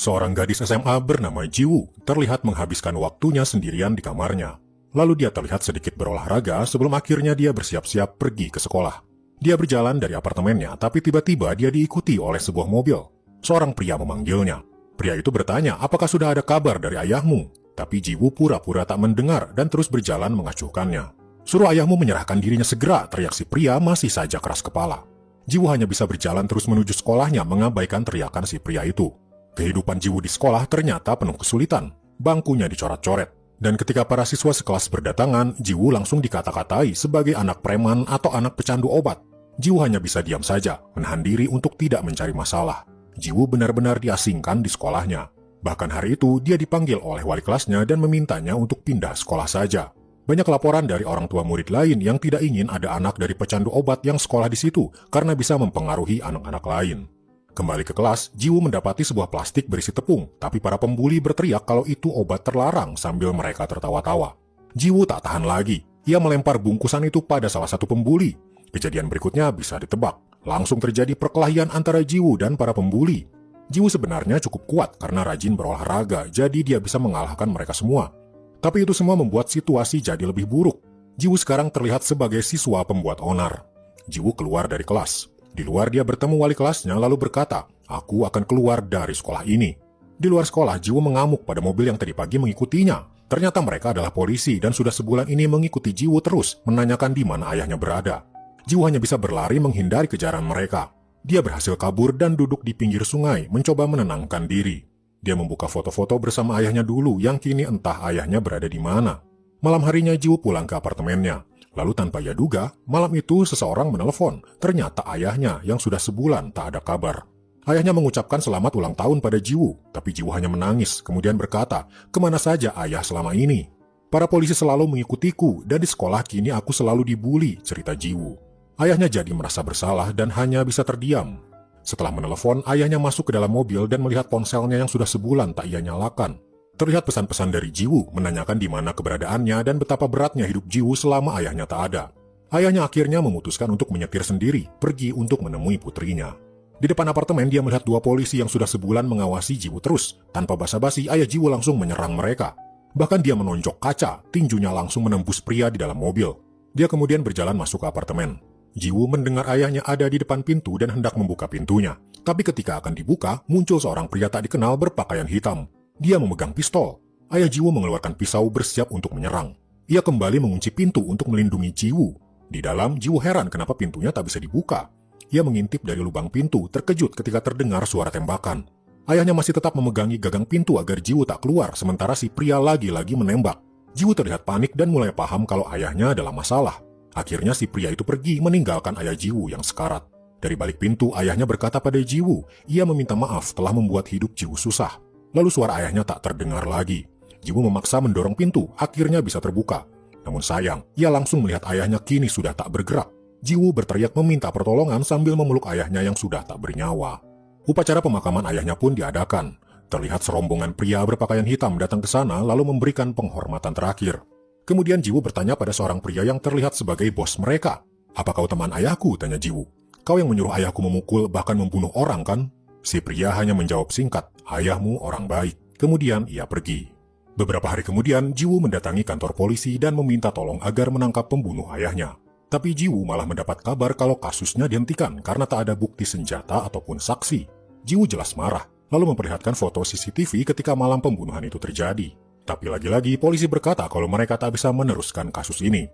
Seorang gadis SMA bernama Jiwoo terlihat menghabiskan waktunya sendirian di kamarnya. Lalu dia terlihat sedikit berolahraga sebelum akhirnya dia bersiap-siap pergi ke sekolah. Dia berjalan dari apartemennya, tapi tiba-tiba dia diikuti oleh sebuah mobil. Seorang pria memanggilnya. Pria itu bertanya, apakah sudah ada kabar dari ayahmu? Tapi Jiwoo pura-pura tak mendengar dan terus berjalan mengacuhkannya. Suruh ayahmu menyerahkan dirinya segera, teriak si pria masih saja keras kepala. Jiwoo hanya bisa berjalan terus menuju sekolahnya mengabaikan teriakan si pria itu. Kehidupan Jiwoo di sekolah ternyata penuh kesulitan. Bangkunya dicoret-coret. Dan ketika para siswa sekelas berdatangan, Jiwoo langsung dikata-katai sebagai anak preman atau anak pecandu obat. Jiwoo hanya bisa diam saja, menahan diri untuk tidak mencari masalah. Jiwoo benar-benar diasingkan di sekolahnya. Bahkan hari itu, dia dipanggil oleh wali kelasnya dan memintanya untuk pindah sekolah saja. Banyak laporan dari orang tua murid lain yang tidak ingin ada anak dari pecandu obat yang sekolah di situ karena bisa mempengaruhi anak-anak lain. Kembali ke kelas, Jiwoo mendapati sebuah plastik berisi tepung, tapi para pembuli berteriak kalau itu obat terlarang sambil mereka tertawa-tawa. Jiwoo tak tahan lagi. Ia melempar bungkusan itu pada salah satu pembuli. Kejadian berikutnya bisa ditebak. Langsung terjadi perkelahian antara Jiwoo dan para pembuli. Jiwoo sebenarnya cukup kuat karena rajin berolahraga, jadi dia bisa mengalahkan mereka semua. Tapi itu semua membuat situasi jadi lebih buruk. Jiwoo sekarang terlihat sebagai siswa pembuat onar. Jiwoo keluar dari kelas. Di luar dia bertemu wali kelasnya lalu berkata, aku akan keluar dari sekolah ini. Di luar sekolah, Jiwoo mengamuk pada mobil yang tadi pagi mengikutinya. Ternyata mereka adalah polisi dan sudah sebulan ini mengikuti Jiwoo terus, menanyakan di mana ayahnya berada. Jiwoo hanya bisa berlari menghindari kejaran mereka. Dia berhasil kabur dan duduk di pinggir sungai, mencoba menenangkan diri. Dia membuka foto-foto bersama ayahnya dulu yang kini entah ayahnya berada di mana. Malam harinya Jiwoo pulang ke apartemennya. Lalu tanpa ia duga, malam itu seseorang menelepon. Ternyata ayahnya yang sudah sebulan tak ada kabar. Ayahnya mengucapkan selamat ulang tahun pada Jiwoo, tapi Jiwoo hanya menangis, kemudian berkata, kemana saja ayah selama ini? Para polisi selalu mengikutiku, dan di sekolah kini aku selalu dibully, cerita Jiwoo. Ayahnya jadi merasa bersalah dan hanya bisa terdiam. Setelah menelepon, ayahnya masuk ke dalam mobil dan melihat ponselnya yang sudah sebulan tak ia nyalakan. Terlihat pesan-pesan dari Jiwoo menanyakan di mana keberadaannya dan betapa beratnya hidup Jiwoo selama ayahnya tak ada. Ayahnya akhirnya memutuskan untuk menyetir sendiri, pergi untuk menemui putrinya. Di depan apartemen dia melihat dua polisi yang sudah sebulan mengawasi Jiwoo terus. Tanpa basa-basi, ayah Jiwoo langsung menyerang mereka. Bahkan dia menonjok kaca, tinjunya langsung menembus pria di dalam mobil. Dia kemudian berjalan masuk ke apartemen. Jiwoo mendengar ayahnya ada di depan pintu dan hendak membuka pintunya. Tapi ketika akan dibuka, muncul seorang pria tak dikenal berpakaian hitam. Dia memegang pistol. Ayah Jiwoo mengeluarkan pisau bersiap untuk menyerang. Ia kembali mengunci pintu untuk melindungi Jiwoo. Di dalam, Jiwoo heran kenapa pintunya tak bisa dibuka. Ia mengintip dari lubang pintu, terkejut ketika terdengar suara tembakan. Ayahnya masih tetap memegangi gagang pintu agar Jiwoo tak keluar, sementara si pria lagi-lagi menembak. Jiwoo terlihat panik dan mulai paham kalau ayahnya adalah masalah. Akhirnya si pria itu pergi meninggalkan ayah Jiwoo yang sekarat. Dari balik pintu, ayahnya berkata pada Jiwoo, ia meminta maaf telah membuat hidup Jiwoo susah. Lalu suara ayahnya tak terdengar lagi. Jiwoo memaksa mendorong pintu, akhirnya bisa terbuka. Namun sayang, ia langsung melihat ayahnya kini sudah tak bergerak. Jiwoo berteriak meminta pertolongan sambil memeluk ayahnya yang sudah tak bernyawa. Upacara pemakaman ayahnya pun diadakan. Terlihat serombongan pria berpakaian hitam datang ke sana lalu memberikan penghormatan terakhir. Kemudian Jiwoo bertanya pada seorang pria yang terlihat sebagai bos mereka. Apa kau teman ayahku? Tanya Jiwoo. Kau yang menyuruh ayahku memukul bahkan membunuh orang kan? Si pria hanya menjawab singkat, ayahmu orang baik. Kemudian ia pergi. Beberapa hari kemudian, Jiwoo mendatangi kantor polisi dan meminta tolong agar menangkap pembunuh ayahnya. Tapi Jiwoo malah mendapat kabar kalau kasusnya dihentikan karena tak ada bukti senjata ataupun saksi. Jiwoo jelas marah, lalu memperlihatkan foto CCTV ketika malam pembunuhan itu terjadi. Tapi lagi-lagi polisi berkata kalau mereka tak bisa meneruskan kasus ini.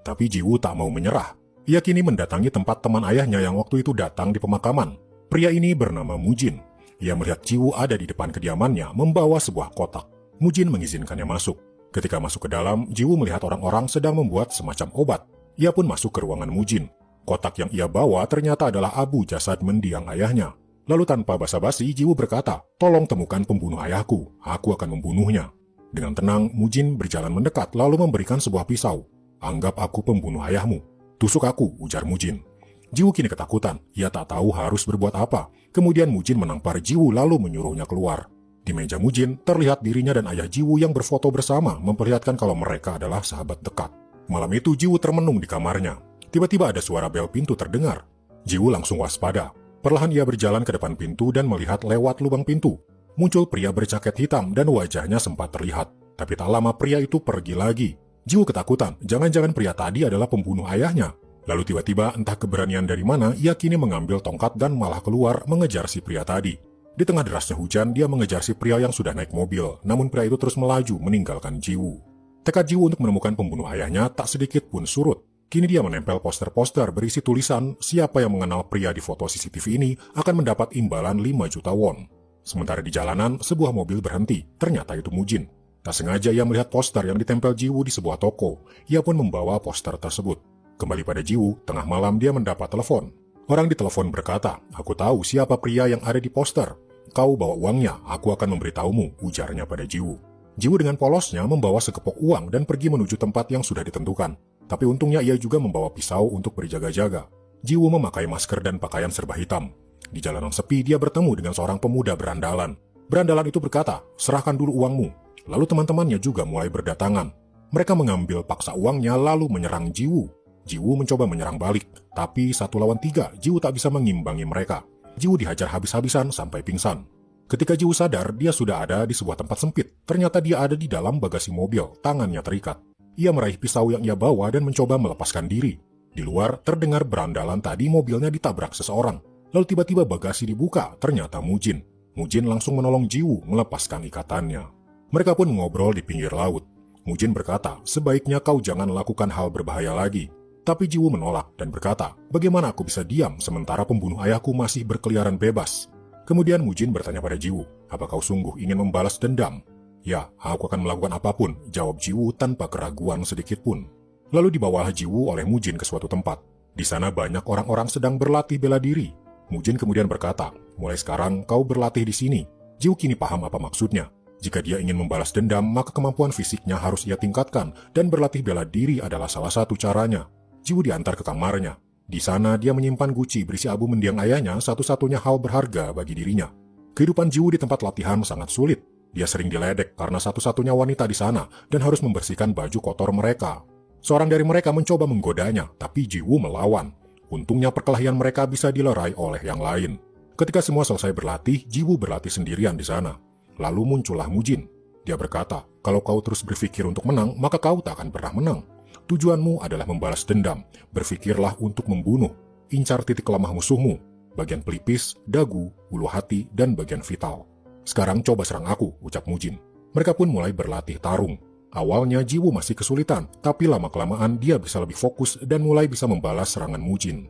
Tapi Jiwoo tak mau menyerah. Ia kini mendatangi tempat teman ayahnya yang waktu itu datang di pemakaman. Pria ini bernama Mujin. Ia melihat Jiwoo ada di depan kediamannya membawa sebuah kotak. Mujin mengizinkannya masuk. Ketika masuk ke dalam, Jiwoo melihat orang-orang sedang membuat semacam obat. Ia pun masuk ke ruangan Mujin. Kotak yang ia bawa ternyata adalah abu jasad mendiang ayahnya. Lalu tanpa basa-basi, Jiwoo berkata, tolong temukan pembunuh ayahku, aku akan membunuhnya. Dengan tenang, Mujin berjalan mendekat lalu memberikan sebuah pisau. Anggap aku pembunuh ayahmu. Tusuk aku, ujar Mujin. Jiwoo kini ketakutan, ia tak tahu harus berbuat apa. Kemudian Mujin menampar Jiwoo lalu menyuruhnya keluar. Di meja Mujin, terlihat dirinya dan ayah Jiwoo yang berfoto bersama memperlihatkan kalau mereka adalah sahabat dekat. Malam itu Jiwoo termenung di kamarnya. Tiba-tiba ada suara bel pintu terdengar. Jiwoo langsung waspada. Perlahan ia berjalan ke depan pintu dan melihat lewat lubang pintu. Muncul pria berjaket hitam dan wajahnya sempat terlihat. Tapi tak lama pria itu pergi lagi. Jiwoo ketakutan, jangan-jangan pria tadi adalah pembunuh ayahnya. Lalu tiba-tiba entah keberanian dari mana, ia kini mengambil tongkat dan malah keluar mengejar si pria tadi. Di tengah derasnya hujan, dia mengejar si pria yang sudah naik mobil. Namun pria itu terus melaju meninggalkan Jiwoo. Tekad Jiwoo untuk menemukan pembunuh ayahnya tak sedikit pun surut. Kini dia menempel poster-poster berisi tulisan siapa yang mengenal pria di foto CCTV ini akan mendapat imbalan 5 juta won. Sementara di jalanan, sebuah mobil berhenti. Ternyata itu Mujin. Tak sengaja ia melihat poster yang ditempel Jiwoo di sebuah toko. Ia pun membawa poster tersebut. Kembali pada Jiwoo, tengah malam dia mendapat telepon. Orang di telepon berkata, "Aku tahu siapa pria yang ada di poster. Kau bawa uangnya, aku akan memberitahumu," ujarnya pada Jiwoo. Jiwoo dengan polosnya membawa sekepok uang dan pergi menuju tempat yang sudah ditentukan. Tapi untungnya ia juga membawa pisau untuk berjaga-jaga. Jiwoo memakai masker dan pakaian serba hitam. Di jalanan sepi, dia bertemu dengan seorang pemuda berandalan. Berandalan itu berkata, "Serahkan dulu uangmu." Lalu teman-temannya juga mulai berdatangan. Mereka mengambil paksa uangnya lalu menyerang Jiwoo. Jiwoo mencoba menyerang balik, tapi 1 lawan 3, Jiwoo tak bisa mengimbangi mereka. Jiwoo dihajar habis-habisan sampai pingsan. Ketika Jiwoo sadar, dia sudah ada di sebuah tempat sempit. Ternyata dia ada di dalam bagasi mobil, tangannya terikat. Ia meraih pisau yang ia bawa dan mencoba melepaskan diri. Di luar, terdengar berandalan tadi mobilnya ditabrak seseorang. Lalu tiba-tiba bagasi dibuka, ternyata Mujin. Mujin langsung menolong Jiwoo melepaskan ikatannya. Mereka pun ngobrol di pinggir laut. Mujin berkata, "Sebaiknya kau jangan lakukan hal berbahaya lagi." Tapi Jiwoo menolak dan berkata, "Bagaimana aku bisa diam sementara pembunuh ayahku masih berkeliaran bebas?" Kemudian Mujin bertanya pada Jiwoo, "Apa kau sungguh ingin membalas dendam?" "Ya, aku akan melakukan apapun," jawab Jiwoo tanpa keraguan sedikit pun. Lalu dibawalah Jiwoo oleh Mujin ke suatu tempat. Di sana banyak orang-orang sedang berlatih bela diri. Mujin kemudian berkata, "Mulai sekarang kau berlatih di sini." Jiwoo kini paham apa maksudnya. Jika dia ingin membalas dendam, maka kemampuan fisiknya harus ia tingkatkan, dan berlatih bela diri adalah salah satu caranya. Jiwoo diantar ke kamarnya. Di sana dia menyimpan guci berisi abu mendiang ayahnya, satu-satunya hal berharga bagi dirinya. Kehidupan Jiwoo di tempat latihan sangat sulit. Dia sering diledek karena satu-satunya wanita di sana dan harus membersihkan baju kotor mereka. Seorang dari mereka mencoba menggodanya, tapi Jiwoo melawan. Untungnya perkelahian mereka bisa dilerai oleh yang lain. Ketika semua selesai berlatih, Jiwoo berlatih sendirian di sana. Lalu muncullah Mujin. Dia berkata, "Kalau kau terus berpikir untuk menang, maka kau tak akan pernah menang. Tujuanmu adalah membalas dendam. Berpikirlah untuk membunuh. Incar titik lemah musuhmu. Bagian pelipis, dagu, ulu hati, dan bagian vital. Sekarang coba serang aku," ucap Mujin. Mereka pun mulai berlatih tarung. Awalnya Jiwoo masih kesulitan, tapi lama-kelamaan dia bisa lebih fokus dan mulai bisa membalas serangan Mujin.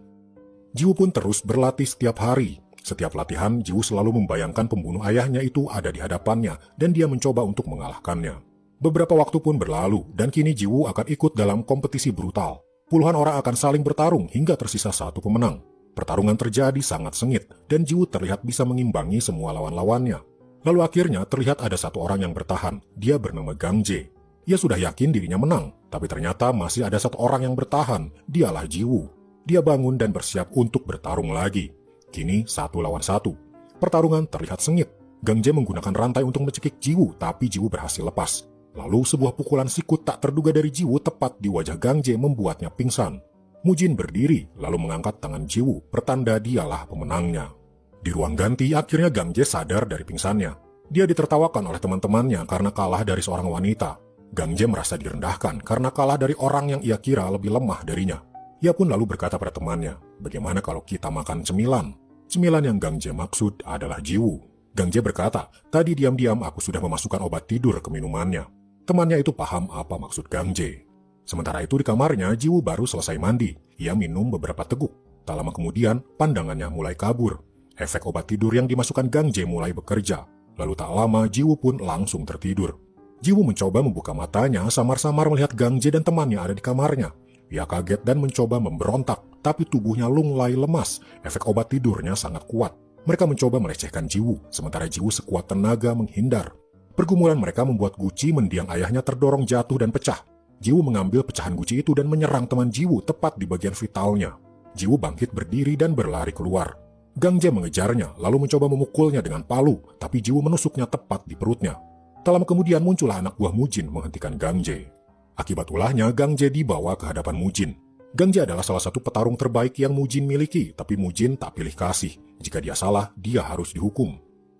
Jiwoo pun terus berlatih setiap hari. Setiap latihan, Jiwoo selalu membayangkan pembunuh ayahnya itu ada di hadapannya dan dia mencoba untuk mengalahkannya. Beberapa waktu pun berlalu, dan kini Jiwoo akan ikut dalam kompetisi brutal. Puluhan orang akan saling bertarung hingga tersisa satu pemenang. Pertarungan terjadi sangat sengit, dan Jiwoo terlihat bisa mengimbangi semua lawan-lawannya. Lalu akhirnya terlihat ada satu orang yang bertahan. Dia bernama Gang Jae. Ia sudah yakin dirinya menang, tapi ternyata masih ada satu orang yang bertahan. Dialah Jiwoo. Dia bangun dan bersiap untuk bertarung lagi. Kini 1 lawan 1. Pertarungan terlihat sengit. Gang Jae menggunakan rantai untuk mencekik Jiwoo, tapi Jiwoo berhasil lepas. Lalu sebuah pukulan sikut tak terduga dari Jiwoo tepat di wajah Gang Jae membuatnya pingsan. Mujin berdiri, lalu mengangkat tangan Jiwoo, pertanda dialah pemenangnya. Di ruang ganti, akhirnya Gang Jae sadar dari pingsannya. Dia ditertawakan oleh teman-temannya karena kalah dari seorang wanita. Gang Jae merasa direndahkan karena kalah dari orang yang ia kira lebih lemah darinya. Ia pun lalu berkata pada temannya, "Bagaimana kalau kita makan cemilan?" Cemilan yang Gang Jae maksud adalah Jiwoo. Gang Jae berkata, "Tadi diam-diam aku sudah memasukkan obat tidur ke minumannya." Temannya itu paham apa maksud Gang Jae. Sementara itu di kamarnya, Jiwoo baru selesai mandi. Ia minum beberapa teguk. Tak lama kemudian, pandangannya mulai kabur. Efek obat tidur yang dimasukkan Gang Jae mulai bekerja. Lalu tak lama, Jiwoo pun langsung tertidur. Jiwoo mencoba membuka matanya, samar-samar melihat Gang Jae dan temannya ada di kamarnya. Ia kaget dan mencoba memberontak, tapi tubuhnya lunglai lemas. Efek obat tidurnya sangat kuat. Mereka mencoba melecehkan Jiwoo, sementara Jiwoo sekuat tenaga menghindar. Pergumulan mereka membuat guci mendiang ayahnya terdorong jatuh dan pecah. Jiwoo mengambil pecahan guci itu dan menyerang teman Jiwoo tepat di bagian vitalnya. Jiwoo bangkit berdiri dan berlari keluar. Gang Jae mengejarnya, lalu mencoba memukulnya dengan palu, tapi Jiwoo menusuknya tepat di perutnya. Tak lama kemudian muncullah anak buah Mujin menghentikan Gang Jae. Akibat ulahnya, Gang Jae dibawa ke hadapan Mujin. Gang Jae adalah salah satu petarung terbaik yang Mujin miliki, tapi Mujin tak pilih kasih. Jika dia salah, dia harus dihukum.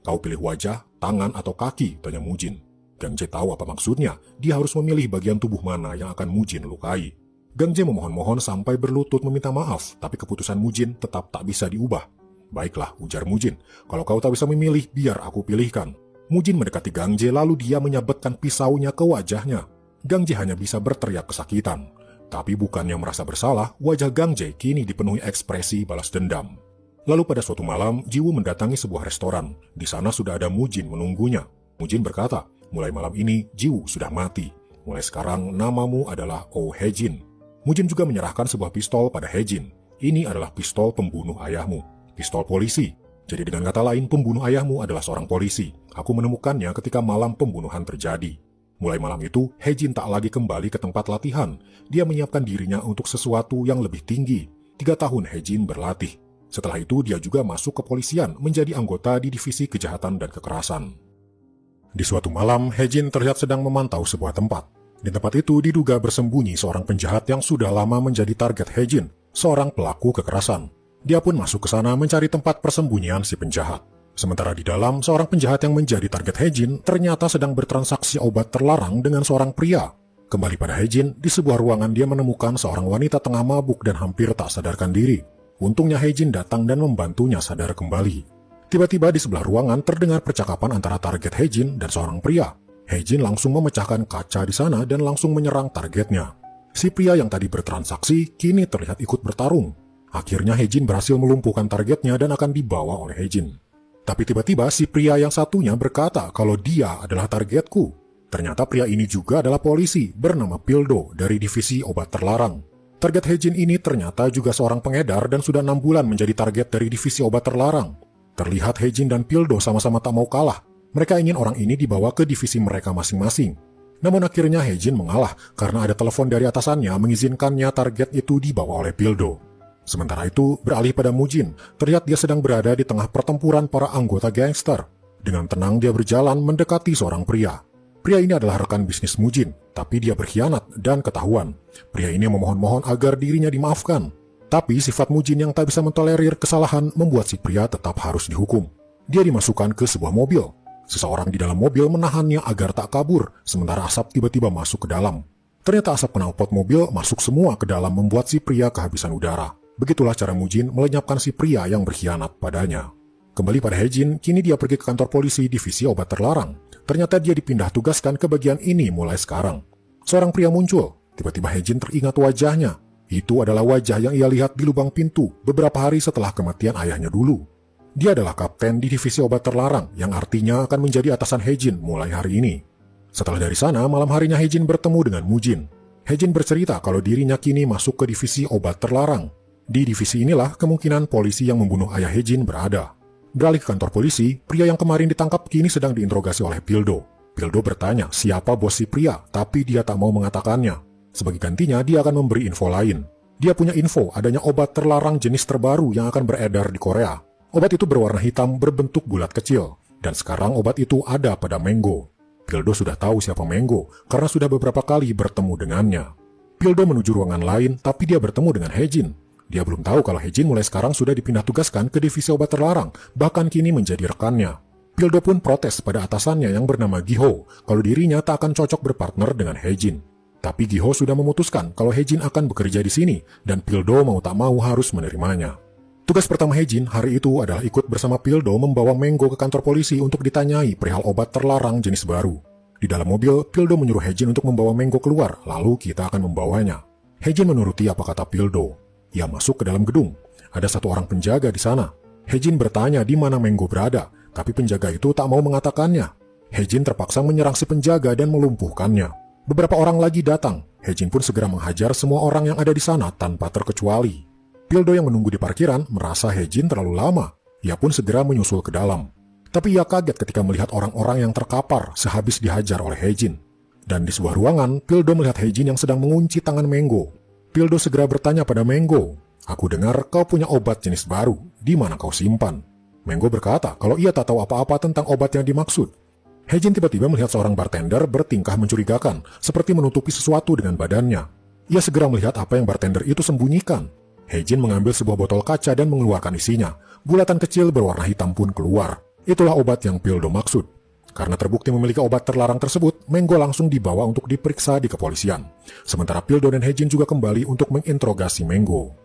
Kau pilih wajah, tangan, atau kaki? Tanya Mujin. Gang Jae tahu apa maksudnya. Dia harus memilih bagian tubuh mana yang akan Mujin lukai. Gang Jae memohon-mohon sampai berlutut meminta maaf, tapi keputusan Mujin tetap tak bisa diubah. Baiklah, ujar Mujin. Kalau kau tak bisa memilih, biar aku pilihkan. Mujin mendekati Gang Jae lalu dia menyabetkan pisaunya ke wajahnya. Gang Jae hanya bisa berteriak kesakitan. Tapi bukannya merasa bersalah, wajah Gang Jae kini dipenuhi ekspresi balas dendam. Lalu pada suatu malam, Jiwoo mendatangi sebuah restoran. Di sana sudah ada Mujin menunggunya. Mujin berkata, mulai malam ini, Jiwoo sudah mati. Mulai sekarang, namamu adalah Oh Hae-jin. Mujin juga menyerahkan sebuah pistol pada Hae-jin. Ini adalah pistol pembunuh ayahmu. Pistol polisi. Jadi dengan kata lain, pembunuh ayahmu adalah seorang polisi. Aku menemukannya ketika malam pembunuhan terjadi. Mulai malam itu, Hae-jin tak lagi kembali ke tempat latihan. Dia menyiapkan dirinya untuk sesuatu yang lebih tinggi. 3 tahun Hae-jin berlatih. Setelah itu, dia juga masuk ke kepolisian menjadi anggota di divisi kejahatan dan kekerasan. Di suatu malam, Hae-jin terlihat sedang memantau sebuah tempat. Di tempat itu diduga bersembunyi seorang penjahat yang sudah lama menjadi target Hae-jin, seorang pelaku kekerasan. Dia pun masuk ke sana mencari tempat persembunyian si penjahat. Sementara di dalam, seorang penjahat yang menjadi target Hae-jin ternyata sedang bertransaksi obat terlarang dengan seorang pria. Kembali pada Hae-jin, di sebuah ruangan dia menemukan seorang wanita tengah mabuk dan hampir tak sadarkan diri. Untungnya Hae-jin datang dan membantunya sadar kembali. Tiba-tiba di sebelah ruangan terdengar percakapan antara target Hae-jin dan seorang pria. Hae-jin langsung memecahkan kaca di sana dan langsung menyerang targetnya. Si pria yang tadi bertransaksi kini terlihat ikut bertarung. Akhirnya Hae-jin berhasil melumpuhkan targetnya dan akan dibawa oleh Hae-jin. Tapi tiba-tiba si pria yang satunya berkata kalau dia adalah targetku. Ternyata pria ini juga adalah polisi bernama Pildo dari divisi obat terlarang. Target Hae-jin ini ternyata juga seorang pengedar dan sudah 6 bulan menjadi target dari divisi obat terlarang. Terlihat Hae-jin dan Pildo sama-sama tak mau kalah. Mereka ingin orang ini dibawa ke divisi mereka masing-masing. Namun akhirnya Hae-jin mengalah karena ada telepon dari atasannya mengizinkannya target itu dibawa oleh Pildo. Sementara itu, beralih pada Mujin, terlihat dia sedang berada di tengah pertempuran para anggota gangster. Dengan tenang dia berjalan mendekati seorang pria. Pria ini adalah rekan bisnis Mujin, tapi dia berkhianat dan ketahuan. Pria ini memohon-mohon agar dirinya dimaafkan. Tapi sifat Mujin yang tak bisa mentolerir kesalahan membuat si pria tetap harus dihukum. Dia dimasukkan ke sebuah mobil. Seseorang di dalam mobil menahannya agar tak kabur, sementara asap tiba-tiba masuk ke dalam. Ternyata asap knalpot mobil masuk semua ke dalam membuat si pria kehabisan udara. Begitulah cara Mujin melenyapkan si pria yang berkhianat padanya. Kembali pada Hae-jin, kini dia pergi ke kantor polisi divisi obat terlarang. Ternyata dia dipindah tugaskan ke bagian ini mulai sekarang. Seorang pria muncul. Tiba-tiba Hae-jin teringat wajahnya. Itu adalah wajah yang ia lihat di lubang pintu beberapa hari setelah kematian ayahnya dulu. Dia adalah kapten di divisi obat terlarang yang artinya akan menjadi atasan Hae-jin mulai hari ini. Setelah dari sana, malam harinya Hae-jin bertemu dengan Mujin. Hae-jin bercerita kalau dirinya kini masuk ke divisi obat terlarang. Di divisi inilah kemungkinan polisi yang membunuh ayah Hae-jin berada. Beralih ke kantor polisi, pria yang kemarin ditangkap kini sedang diinterogasi oleh Pildo. Pildo bertanya siapa bos si pria, tapi dia tak mau mengatakannya. Sebagai gantinya, dia akan memberi info lain. Dia punya info adanya obat terlarang jenis terbaru yang akan beredar di Korea. Obat itu berwarna hitam berbentuk bulat kecil. Dan sekarang obat itu ada pada Mango. Pildo sudah tahu siapa Mango, karena sudah beberapa kali bertemu dengannya. Pildo menuju ruangan lain, tapi dia bertemu dengan Hae-jin. Dia belum tahu kalau Hae-jin mulai sekarang sudah dipindah tugaskan ke divisi obat terlarang, bahkan kini menjadi rekannya. Pildo pun protes pada atasannya yang bernama Giho, kalau dirinya tak akan cocok berpartner dengan Hae-jin. Tapi Giho sudah memutuskan kalau Hae-jin akan bekerja di sini, dan Pildo mau tak mau harus menerimanya. Tugas pertama Hae-jin hari itu adalah ikut bersama Pildo membawa Mango ke kantor polisi untuk ditanyai perihal obat terlarang jenis baru. Di dalam mobil, Pildo menyuruh Hae-jin untuk membawa Mango keluar, lalu kita akan membawanya. Hae-jin menuruti apa kata Pildo. Ia masuk ke dalam gedung. Ada satu orang penjaga di sana. Hae-jin bertanya di mana Mango berada, tapi penjaga itu tak mau mengatakannya. Hae-jin terpaksa menyerang si penjaga dan melumpuhkannya. Beberapa orang lagi datang. Hae-jin pun segera menghajar semua orang yang ada di sana tanpa terkecuali. Pildo yang menunggu di parkiran merasa Hae-jin terlalu lama. Ia pun segera menyusul ke dalam. Tapi ia kaget ketika melihat orang-orang yang terkapar sehabis dihajar oleh Hae-jin. Dan di sebuah ruangan, Pildo melihat Hae-jin yang sedang mengunci tangan Mango. Pildo segera bertanya pada Mango, "Aku dengar kau punya obat jenis baru, di mana kau simpan?" Mango berkata kalau ia tak tahu apa-apa tentang obat yang dimaksud. Hae-jin tiba-tiba melihat seorang bartender bertingkah mencurigakan, seperti menutupi sesuatu dengan badannya. Ia segera melihat apa yang bartender itu sembunyikan. Hae-jin mengambil sebuah botol kaca dan mengeluarkan isinya. Bulatan kecil berwarna hitam pun keluar. Itulah obat yang Pildo maksud. Karena terbukti memiliki obat terlarang tersebut, Menggo langsung dibawa untuk diperiksa di kepolisian. Sementara Pildo dan Hejin juga kembali untuk menginterogasi Menggo.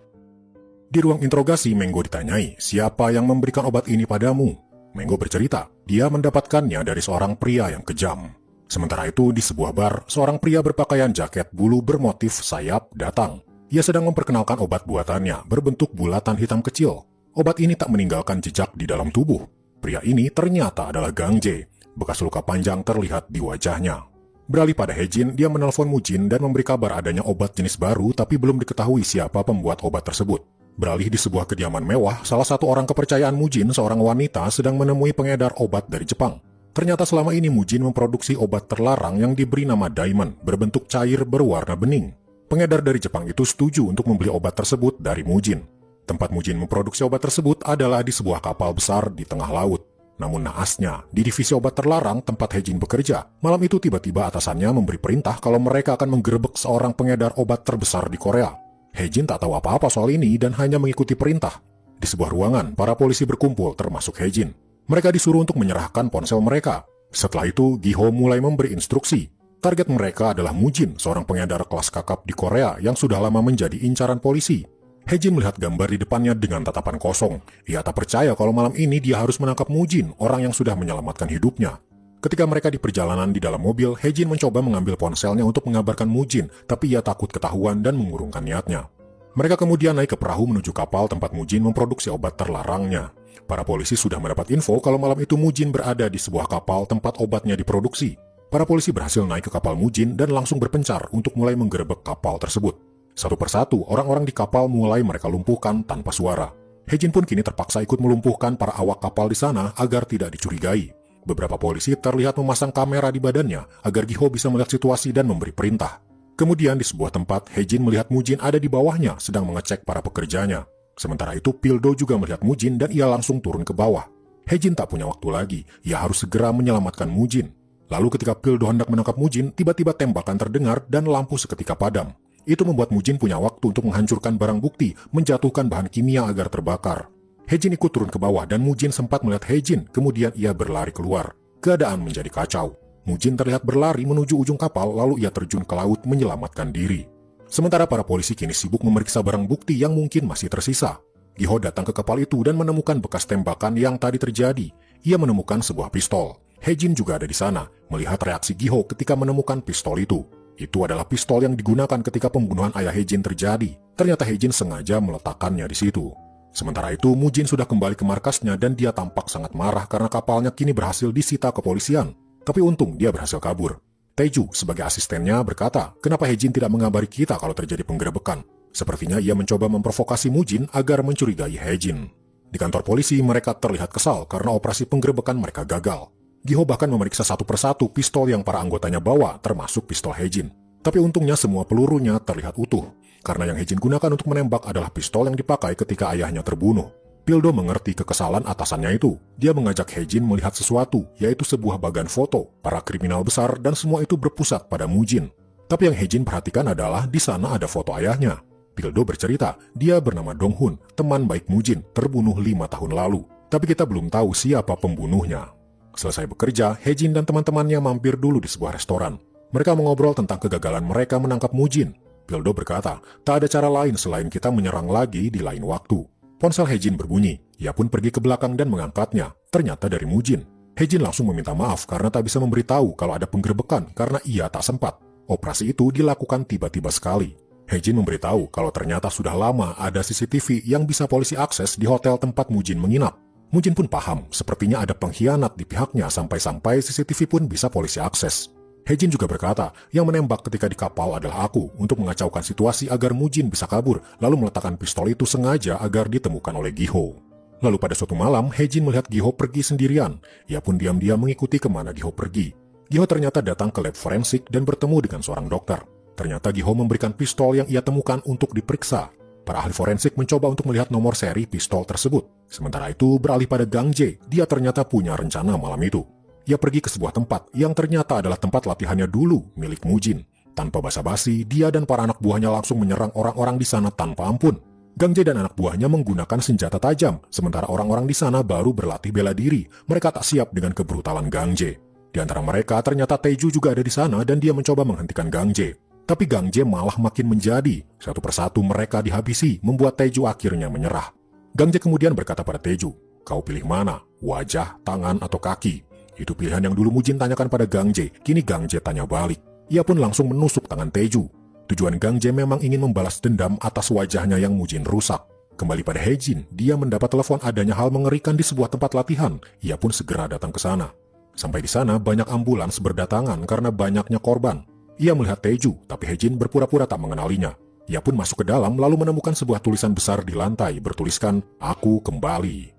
Di ruang interogasi, Menggo ditanyai, siapa yang memberikan obat ini padamu? Menggo bercerita, dia mendapatkannya dari seorang pria yang kejam. Sementara itu, di sebuah bar, seorang pria berpakaian jaket bulu bermotif sayap datang. Ia sedang memperkenalkan obat buatannya, berbentuk bulatan hitam kecil. Obat ini tak meninggalkan jejak di dalam tubuh. Pria ini ternyata adalah Gangje. Bekas luka panjang terlihat di wajahnya. Beralih pada Hejin, dia menelpon Mujin dan memberi kabar adanya obat jenis baru tapi belum diketahui siapa pembuat obat tersebut. Beralih di sebuah kediaman mewah, salah satu orang kepercayaan Mujin, seorang wanita, sedang menemui pengedar obat dari Jepang. Ternyata selama ini Mujin memproduksi obat terlarang yang diberi nama Diamond, berbentuk cair berwarna bening. Pengedar dari Jepang itu setuju untuk membeli obat tersebut dari Mujin. Tempat Mujin memproduksi obat tersebut adalah di sebuah kapal besar di tengah laut. Namun naasnya, di divisi obat terlarang tempat Hejin bekerja, malam itu tiba-tiba atasannya memberi perintah kalau mereka akan menggerebek seorang pengedar obat terbesar di Korea. Hejin tak tahu apa-apa soal ini dan hanya mengikuti perintah. Di sebuah ruangan, para polisi berkumpul termasuk Hejin. Mereka disuruh untuk menyerahkan ponsel mereka. Setelah itu, Giho mulai memberi instruksi. Target mereka adalah Mujin, seorang pengedar kelas kakap di Korea yang sudah lama menjadi incaran polisi. Hejin melihat gambar di depannya dengan tatapan kosong. Ia tak percaya kalau malam ini dia harus menangkap Mujin, orang yang sudah menyelamatkan hidupnya. Ketika mereka di perjalanan di dalam mobil, Hejin mencoba mengambil ponselnya untuk mengabarkan Mujin, tapi ia takut ketahuan dan mengurungkan niatnya. Mereka kemudian naik ke perahu menuju kapal tempat Mujin memproduksi obat terlarangnya. Para polisi sudah mendapat info kalau malam itu Mujin berada di sebuah kapal tempat obatnya diproduksi. Para polisi berhasil naik ke kapal Mujin dan langsung berpencar untuk mulai menggerebek kapal tersebut. Satu persatu, orang-orang di kapal mulai mereka lumpuhkan tanpa suara. Hejin pun kini terpaksa ikut melumpuhkan para awak kapal di sana agar tidak dicurigai. Beberapa polisi terlihat memasang kamera di badannya agar Giho bisa melihat situasi dan memberi perintah. Kemudian di sebuah tempat, Hejin melihat Mujin ada di bawahnya sedang mengecek para pekerjanya. Sementara itu, Pildo juga melihat Mujin dan ia langsung turun ke bawah. Hejin tak punya waktu lagi, ia harus segera menyelamatkan Mujin. Lalu ketika Pildo hendak menangkap Mujin, tiba-tiba tembakan terdengar dan lampu seketika padam. Itu membuat Mujin punya waktu untuk menghancurkan barang bukti, menjatuhkan bahan kimia agar terbakar. Hejin ikut turun ke bawah dan Mujin sempat melihat Hejin, kemudian ia berlari keluar. Keadaan menjadi kacau. Mujin terlihat berlari menuju ujung kapal lalu ia terjun ke laut menyelamatkan diri. Sementara para polisi kini sibuk memeriksa barang bukti yang mungkin masih tersisa. Giho datang ke kapal itu dan menemukan bekas tembakan yang tadi terjadi. Ia menemukan sebuah pistol. Hejin juga ada di sana, melihat reaksi Giho ketika menemukan pistol itu. Itu adalah pistol yang digunakan ketika pembunuhan ayah Hejin terjadi. Ternyata Hejin sengaja meletakkannya di situ. Sementara itu, Mujin sudah kembali ke markasnya dan dia tampak sangat marah karena kapalnya kini berhasil disita kepolisian. Tapi untung dia berhasil kabur. Taeju sebagai asistennya berkata, kenapa Hejin tidak mengabari kita kalau terjadi penggerebekan? Sepertinya ia mencoba memprovokasi Mujin agar mencurigai Hejin. Di kantor polisi, mereka terlihat kesal karena operasi penggerebekan mereka gagal. Giho bahkan memeriksa satu persatu pistol yang para anggotanya bawa, termasuk pistol Hejin. Tapi untungnya semua pelurunya terlihat utuh, karena yang Hejin gunakan untuk menembak adalah pistol yang dipakai ketika ayahnya terbunuh. Pildo mengerti kekesalan atasannya itu. Dia mengajak Hejin melihat sesuatu, yaitu sebuah bagan foto, para kriminal besar dan semua itu berpusat pada Mujin. Tapi yang Hejin perhatikan adalah di sana ada foto ayahnya. Pildo bercerita, dia bernama Donghun, teman baik Mujin, terbunuh 5 tahun lalu. Tapi kita belum tahu siapa pembunuhnya. Selesai bekerja, Hejin dan teman-temannya mampir dulu di sebuah restoran. Mereka mengobrol tentang kegagalan mereka menangkap Mujin. Pildo berkata, tak ada cara lain selain kita menyerang lagi di lain waktu. Ponsel Hejin berbunyi. Ia pun pergi ke belakang dan mengangkatnya. Ternyata dari Mujin. Hejin langsung meminta maaf karena tak bisa memberitahu kalau ada penggerebekan karena ia tak sempat. Operasi itu dilakukan tiba-tiba sekali. Hejin memberitahu kalau ternyata sudah lama ada CCTV yang bisa polisi akses di hotel tempat Mujin menginap. Mujin pun paham, sepertinya ada pengkhianat di pihaknya sampai-sampai CCTV pun bisa polisi akses. Hejin juga berkata, yang menembak ketika di kapal adalah aku untuk mengacaukan situasi agar Mujin bisa kabur, lalu meletakkan pistol itu sengaja agar ditemukan oleh Giho. Lalu pada suatu malam, Hejin melihat Giho pergi sendirian. Ia pun diam-diam mengikuti kemana Giho pergi. Giho ternyata datang ke lab forensik dan bertemu dengan seorang dokter. Ternyata Giho memberikan pistol yang ia temukan untuk diperiksa. Para ahli forensik mencoba untuk melihat nomor seri pistol tersebut. Sementara itu beralih pada Gangje, dia ternyata punya rencana malam itu. Ia pergi ke sebuah tempat yang ternyata adalah tempat latihannya dulu milik Mujin. Tanpa basa-basi, dia dan para anak buahnya langsung menyerang orang-orang di sana tanpa ampun. Gang Jae dan anak buahnya menggunakan senjata tajam, sementara orang-orang di sana baru berlatih bela diri. Mereka tak siap dengan kebrutalan Gang Jae. Di antara mereka ternyata Taeju juga ada di sana dan dia mencoba menghentikan Gang Jae. Tapi Gang Jae malah makin menjadi. Satu persatu mereka dihabisi, membuat Taeju akhirnya menyerah. Gang Jae kemudian berkata pada Taeju, "Kau pilih mana? Wajah, tangan, atau kaki?" Itu pilihan yang dulu Mujin tanyakan pada Gang Jae. Kini Gang Jae tanya balik. Ia pun langsung menusuk tangan Taeju. Tujuan Gang Jae memang ingin membalas dendam atas wajahnya yang Mujin rusak. Kembali pada Haejin, dia mendapat telepon adanya hal mengerikan di sebuah tempat latihan. Ia pun segera datang ke sana. Sampai di sana banyak ambulans berdatangan karena banyaknya korban. Ia melihat Taeju, tapi Haejin berpura-pura tak mengenalinya. Ia pun masuk ke dalam lalu menemukan sebuah tulisan besar di lantai bertuliskan, "Aku kembali."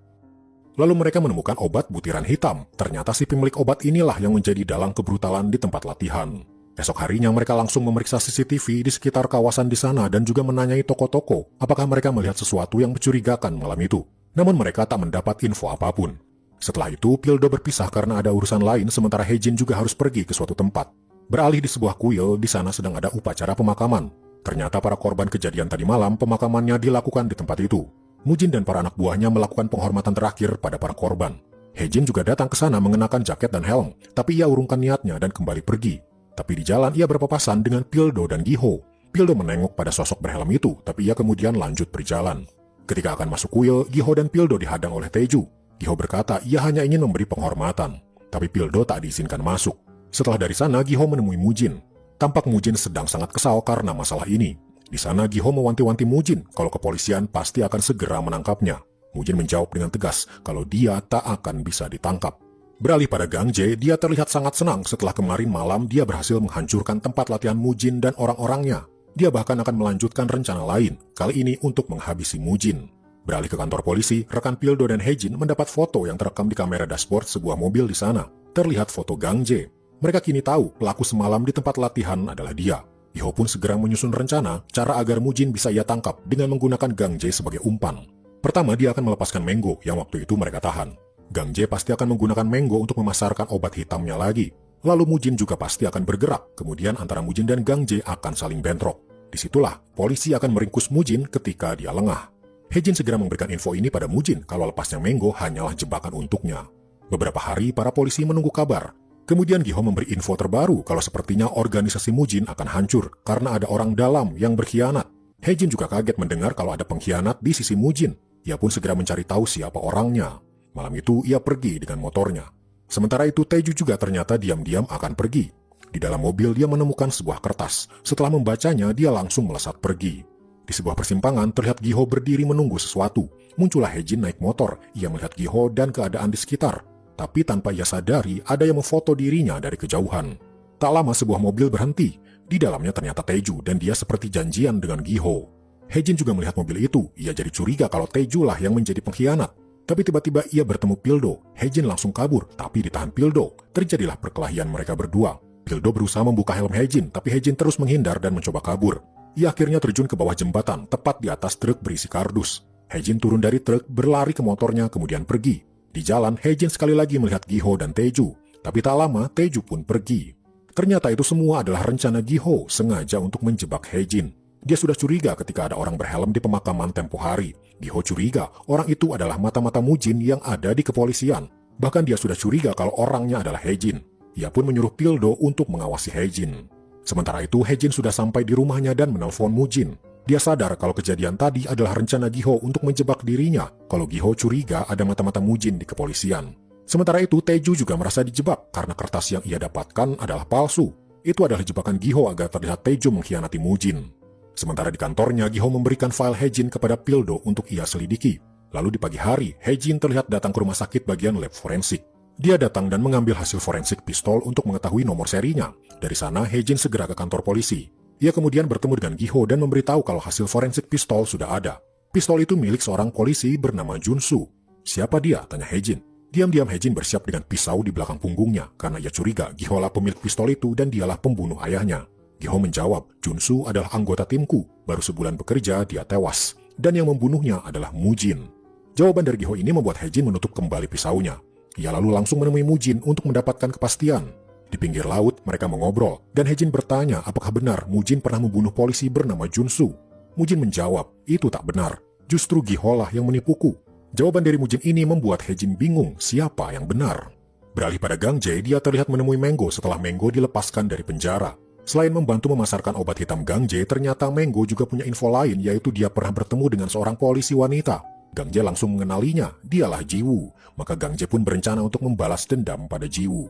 Lalu mereka menemukan obat butiran hitam. Ternyata si pemilik obat inilah yang menjadi dalang kebrutalan di tempat latihan. Esok harinya mereka langsung memeriksa CCTV di sekitar kawasan di sana dan juga menanyai toko-toko apakah mereka melihat sesuatu yang mencurigakan malam itu. Namun mereka tak mendapat info apapun. Setelah itu, Pildo berpisah karena ada urusan lain sementara Haejin juga harus pergi ke suatu tempat. Beralih di sebuah kuil, di sana sedang ada upacara pemakaman. Ternyata para korban kejadian tadi malam pemakamannya dilakukan di tempat itu. Mujin dan para anak buahnya melakukan penghormatan terakhir pada para korban. Haejin juga datang ke sana mengenakan jaket dan helm, tapi ia urungkan niatnya dan kembali pergi. Tapi di jalan ia berpapasan dengan Pildo dan Giho. Pildo menengok pada sosok berhelm itu, tapi ia kemudian lanjut berjalan. Ketika akan masuk kuil, Giho dan Pildo dihadang oleh Taeju. Giho berkata ia hanya ingin memberi penghormatan, tapi Pildo tak diizinkan masuk. Setelah dari sana, Giho menemui Mujin. Tampak Mujin sedang sangat kesal karena masalah ini. Di sana Giho mewanti-wanti Mujin kalau kepolisian pasti akan segera menangkapnya. Mujin menjawab dengan tegas kalau dia tak akan bisa ditangkap. Beralih pada Gang Jae, dia terlihat sangat senang setelah kemarin malam dia berhasil menghancurkan tempat latihan Mujin dan orang-orangnya. Dia bahkan akan melanjutkan rencana lain, kali ini untuk menghabisi Mujin. Beralih ke kantor polisi, rekan Pildo dan Haejin mendapat foto yang terekam di kamera dashboard sebuah mobil di sana. Terlihat foto Gang Jae. Mereka kini tahu pelaku semalam di tempat latihan adalah dia. Giho pun segera menyusun rencana cara agar Mujin bisa ia tangkap dengan menggunakan Gang Jae sebagai umpan. Pertama, dia akan melepaskan Menggo yang waktu itu mereka tahan. Gang Jae pasti akan menggunakan Menggo untuk memasarkan obat hitamnya lagi. Lalu Mujin juga pasti akan bergerak, kemudian antara Mujin dan Gang Jae akan saling bentrok. Disitulah, polisi akan meringkus Mujin ketika dia lengah. Haejin segera memberikan info ini pada Mujin kalau lepasnya Menggo hanyalah jebakan untuknya. Beberapa hari, para polisi menunggu kabar. Kemudian Giho memberi info terbaru kalau sepertinya organisasi Mujin akan hancur karena ada orang dalam yang berkhianat. Haejin juga kaget mendengar kalau ada pengkhianat di sisi Mujin. Ia pun segera mencari tahu siapa orangnya. Malam itu ia pergi dengan motornya. Sementara itu Taeju juga ternyata diam-diam akan pergi. Di dalam mobil dia menemukan sebuah kertas. Setelah membacanya dia langsung melesat pergi. Di sebuah persimpangan terlihat Giho berdiri menunggu sesuatu. Muncullah Haejin naik motor. Ia melihat Giho dan keadaan di sekitar. Tapi tanpa ia sadari ada yang memfoto dirinya dari kejauhan. Tak lama sebuah mobil berhenti. Di dalamnya ternyata Taeju dan dia seperti janjian dengan Giho. Haejin juga melihat mobil itu. Ia jadi curiga kalau Taeju lah yang menjadi pengkhianat. Tapi tiba-tiba ia bertemu Pildo. Haejin langsung kabur, tapi ditahan Pildo. Terjadilah perkelahian mereka berdua. Pildo berusaha membuka helm Haejin, tapi Haejin terus menghindar dan mencoba kabur. Ia akhirnya terjun ke bawah jembatan, tepat di atas truk berisi kardus. Haejin turun dari truk, berlari ke motornya, kemudian pergi. Di jalan, Haejin sekali lagi melihat Giho dan Taeju. Tapi tak lama, Taeju pun pergi. Ternyata itu semua adalah rencana Giho, sengaja untuk menjebak Haejin. Dia sudah curiga ketika ada orang berhelm di pemakaman tempo hari. Giho curiga orang itu adalah mata-mata Mujin yang ada di kepolisian. Bahkan dia sudah curiga kalau orangnya adalah Haejin. Ia pun menyuruh Pildo untuk mengawasi Haejin. Sementara itu Haejin sudah sampai di rumahnya dan menelpon Mujin. Dia sadar kalau kejadian tadi adalah rencana Giho untuk menjebak dirinya. Kalau Giho curiga ada mata-mata Mujin di kepolisian. Sementara itu Taeju juga merasa dijebak karena kertas yang ia dapatkan adalah palsu. Itu adalah jebakan Giho agar terlihat Taeju mengkhianati Mujin. Sementara di kantornya, Giho memberikan file Haejin kepada Pildo untuk ia selidiki. Lalu di pagi hari, Haejin terlihat datang ke rumah sakit bagian lab forensik. Dia datang dan mengambil hasil forensik pistol untuk mengetahui nomor serinya. Dari sana, Haejin segera ke kantor polisi. Ia kemudian bertemu dengan Giho dan memberitahu kalau hasil forensik pistol sudah ada. Pistol itu milik seorang polisi bernama Junsu. Siapa dia? Tanya Haejin. Diam-diam Haejin bersiap dengan pisau di belakang punggungnya karena ia curiga Giho lah pemilik pistol itu dan dialah pembunuh ayahnya. Giho menjawab, Junsu adalah anggota timku, baru sebulan bekerja dia tewas, dan yang membunuhnya adalah Mujin. Jawaban dari Giho ini membuat Haejin menutup kembali pisaunya. Ia lalu langsung menemui Mujin untuk mendapatkan kepastian. Di pinggir laut, mereka mengobrol, dan Haejin bertanya apakah benar Mujin pernah membunuh polisi bernama Junsu. Mujin menjawab, itu tak benar. Justru Giho lah yang menipuku. Jawaban dari Mujin ini membuat Hejin bingung siapa yang benar. Beralih pada Gang Jae, dia terlihat menemui Menggo setelah Menggo dilepaskan dari penjara. Selain membantu memasarkan obat hitam Gang Jae, ternyata Menggo juga punya info lain, yaitu dia pernah bertemu dengan seorang polisi wanita. Gang Jae langsung mengenalinya, dialah Jiwoo. Maka Gang Jae pun berencana untuk membalas dendam pada Jiwoo.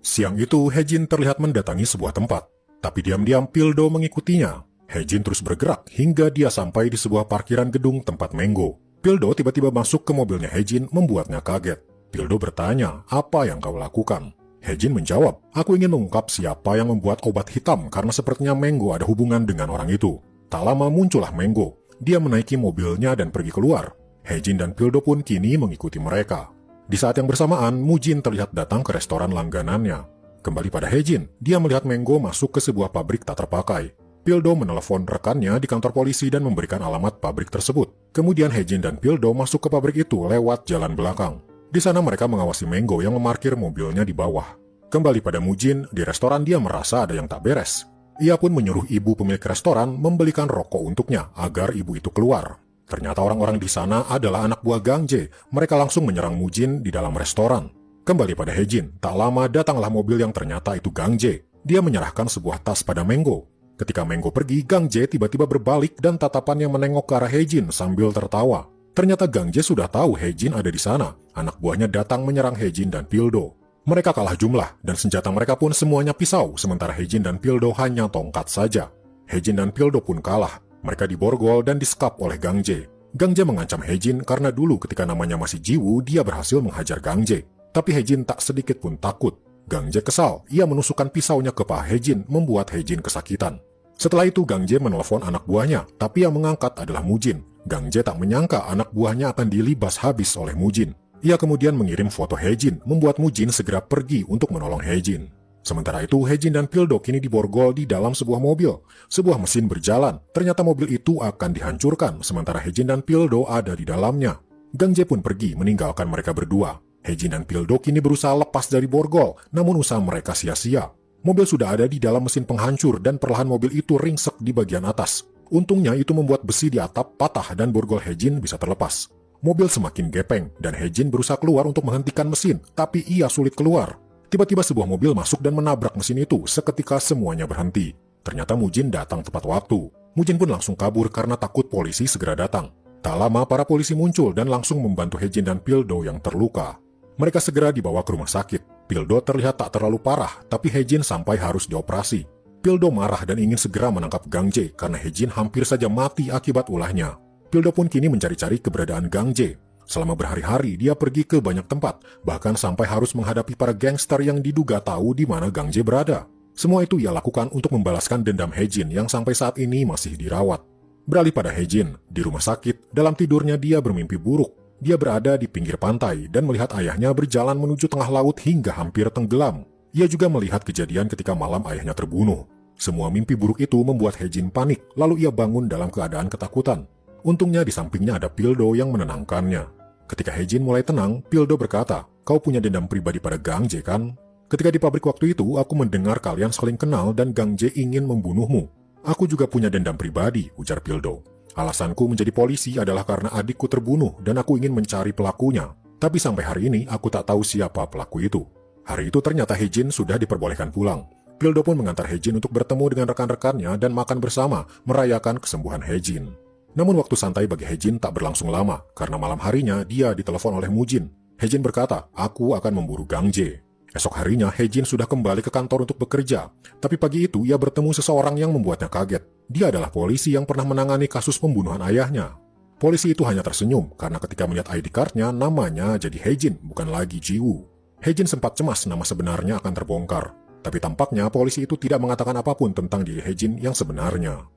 Siang itu, Hejin terlihat mendatangi sebuah tempat. Tapi diam-diam Pildo mengikutinya. Hejin terus bergerak hingga dia sampai di sebuah parkiran gedung tempat Menggo. Pildo tiba-tiba masuk ke mobilnya Hejin, membuatnya kaget. Pildo bertanya, apa yang kau lakukan? Hejin menjawab, aku ingin mengungkap siapa yang membuat obat hitam karena sepertinya Menggo ada hubungan dengan orang itu. Tak lama muncullah Menggo. Dia menaiki mobilnya dan pergi keluar. Hejin dan Pildo pun kini mengikuti mereka. Di saat yang bersamaan, Mujin terlihat datang ke restoran langganannya. Kembali pada Hejin, dia melihat Menggo masuk ke sebuah pabrik tak terpakai. Pildo menelepon rekannya di kantor polisi dan memberikan alamat pabrik tersebut. Kemudian Hejin dan Pildo masuk ke pabrik itu lewat jalan belakang. Di sana mereka mengawasi Menggo yang memarkir mobilnya di bawah. Kembali pada Mujin, di restoran dia merasa ada yang tak beres. Ia pun menyuruh ibu pemilik restoran membelikan rokok untuknya agar ibu itu keluar. Ternyata orang-orang di sana adalah anak buah Gang Jae. Mereka langsung menyerang Mujin di dalam restoran. Kembali pada Hejin, tak lama datanglah mobil yang ternyata itu Gang Jae. Dia menyerahkan sebuah tas pada Menggo. Ketika Menggo pergi, Gang Jae tiba-tiba berbalik dan tatapannya menengok ke arah Hejin sambil tertawa. Ternyata Gang Jae sudah tahu Hejin ada di sana. Anak buahnya datang menyerang Hejin dan Pildo. Mereka kalah jumlah dan senjata mereka pun semuanya pisau, sementara Hejin dan Pildo hanya tongkat saja. Hejin dan Pildo pun kalah. Mereka diborgol dan disekap oleh Gang Jae. Gang Jae mengancam Hejin karena dulu ketika namanya masih Jiwoo, dia berhasil menghajar Gang Jae. Tapi Hejin tak sedikit pun takut. Gang Jae kesal, ia menusukkan pisaunya ke paha Hejin, membuat Hejin kesakitan. Setelah itu Gang Jae menelpon anak buahnya, tapi yang mengangkat adalah Mujin. Gang Jae tak menyangka anak buahnya akan dilibas habis oleh Mujin. Ia kemudian mengirim foto Hejin, membuat Mujin segera pergi untuk menolong Hejin. Sementara itu, Hejin dan Pildo kini diborgol di dalam sebuah mobil. Sebuah mesin berjalan, ternyata mobil itu akan dihancurkan, sementara Hejin dan Pildo ada di dalamnya. Gang Jae pun pergi meninggalkan mereka berdua. Hejin dan Pildo kini berusaha lepas dari borgol, namun usaha mereka sia-sia. Mobil sudah ada di dalam mesin penghancur dan perlahan mobil itu ringsek di bagian atas. Untungnya itu membuat besi di atap patah dan borgol Hejin bisa terlepas. Mobil semakin gepeng dan Hejin berusaha keluar untuk menghentikan mesin, tapi ia sulit keluar. Tiba-tiba sebuah mobil masuk dan menabrak mesin itu, seketika semuanya berhenti. Ternyata Mujin datang tepat waktu. Mujin pun langsung kabur karena takut polisi segera datang. Tak lama para polisi muncul dan langsung membantu Hejin dan Pildo yang terluka. Mereka segera dibawa ke rumah sakit. Pildo terlihat tak terlalu parah, tapi Hejin sampai harus dioperasi. Pildo marah dan ingin segera menangkap Gang Jae karena Hejin hampir saja mati akibat ulahnya. Pildo pun kini mencari-cari keberadaan Gang Jae. Selama berhari-hari dia pergi ke banyak tempat, bahkan sampai harus menghadapi para gangster yang diduga tahu di mana Gang Jae berada. Semua itu ia lakukan untuk membalaskan dendam Hejin yang sampai saat ini masih dirawat. Beralih pada Hejin, di rumah sakit, dalam tidurnya dia bermimpi buruk. Dia berada di pinggir pantai dan melihat ayahnya berjalan menuju tengah laut hingga hampir tenggelam. Ia juga melihat kejadian ketika malam ayahnya terbunuh. Semua mimpi buruk itu membuat Hejin panik, lalu ia bangun dalam keadaan ketakutan. Untungnya di sampingnya ada Pildo yang menenangkannya. Ketika Hejin mulai tenang, Pildo berkata, "Kau punya dendam pribadi pada Gang Jae kan? Ketika di pabrik waktu itu, aku mendengar kalian saling kenal dan Gang Jae ingin membunuhmu. Aku juga punya dendam pribadi," ujar Pildo. "Alasanku menjadi polisi adalah karena adikku terbunuh dan aku ingin mencari pelakunya. Tapi sampai hari ini aku tak tahu siapa pelaku itu." Hari itu ternyata Hejin sudah diperbolehkan pulang. Pildo pun mengantar Hejin untuk bertemu dengan rekan-rekannya dan makan bersama, merayakan kesembuhan Hejin. Namun waktu santai bagi Hejin tak berlangsung lama, karena malam harinya dia ditelepon oleh Mujin. Hejin berkata, "Aku akan memburu Gang Jae." Esok harinya Hejin sudah kembali ke kantor untuk bekerja, tapi pagi itu ia bertemu seseorang yang membuatnya kaget. Dia adalah polisi yang pernah menangani kasus pembunuhan ayahnya. Polisi itu hanya tersenyum karena ketika melihat ID card-nya namanya jadi Hejin, bukan lagi Jiwoo. Hejin sempat cemas nama sebenarnya akan terbongkar, tapi tampaknya polisi itu tidak mengatakan apapun tentang diri Hejin yang sebenarnya.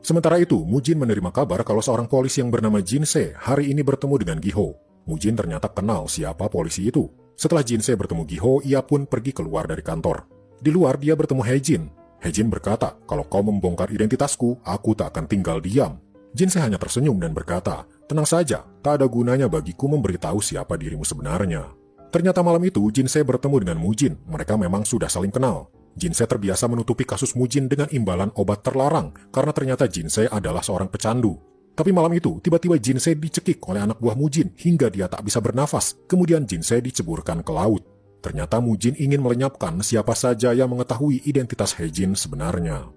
Sementara itu, Mujin menerima kabar kalau seorang polisi yang bernama Jin-se hari ini bertemu dengan Giho. Mujin ternyata kenal siapa polisi itu. Setelah Jin-se bertemu Giho, ia pun pergi keluar dari kantor. Di luar dia bertemu Hejin. Hejin berkata, "Kalau kau membongkar identitasku, aku tak akan tinggal diam." Jin-se hanya tersenyum dan berkata, "Tenang saja, tak ada gunanya bagiku memberitahu siapa dirimu sebenarnya." Ternyata malam itu Jin-se bertemu dengan Mujin. Mereka memang sudah saling kenal. Jinsei terbiasa menutupi kasus Mujin dengan imbalan obat terlarang karena ternyata Jinsei adalah seorang pecandu. Tapi malam itu, tiba-tiba Jinsei dicekik oleh anak buah Mujin hingga dia tak bisa bernafas. Kemudian Jinsei diceburkan ke laut. Ternyata Mujin ingin melenyapkan siapa saja yang mengetahui identitas Hejin sebenarnya.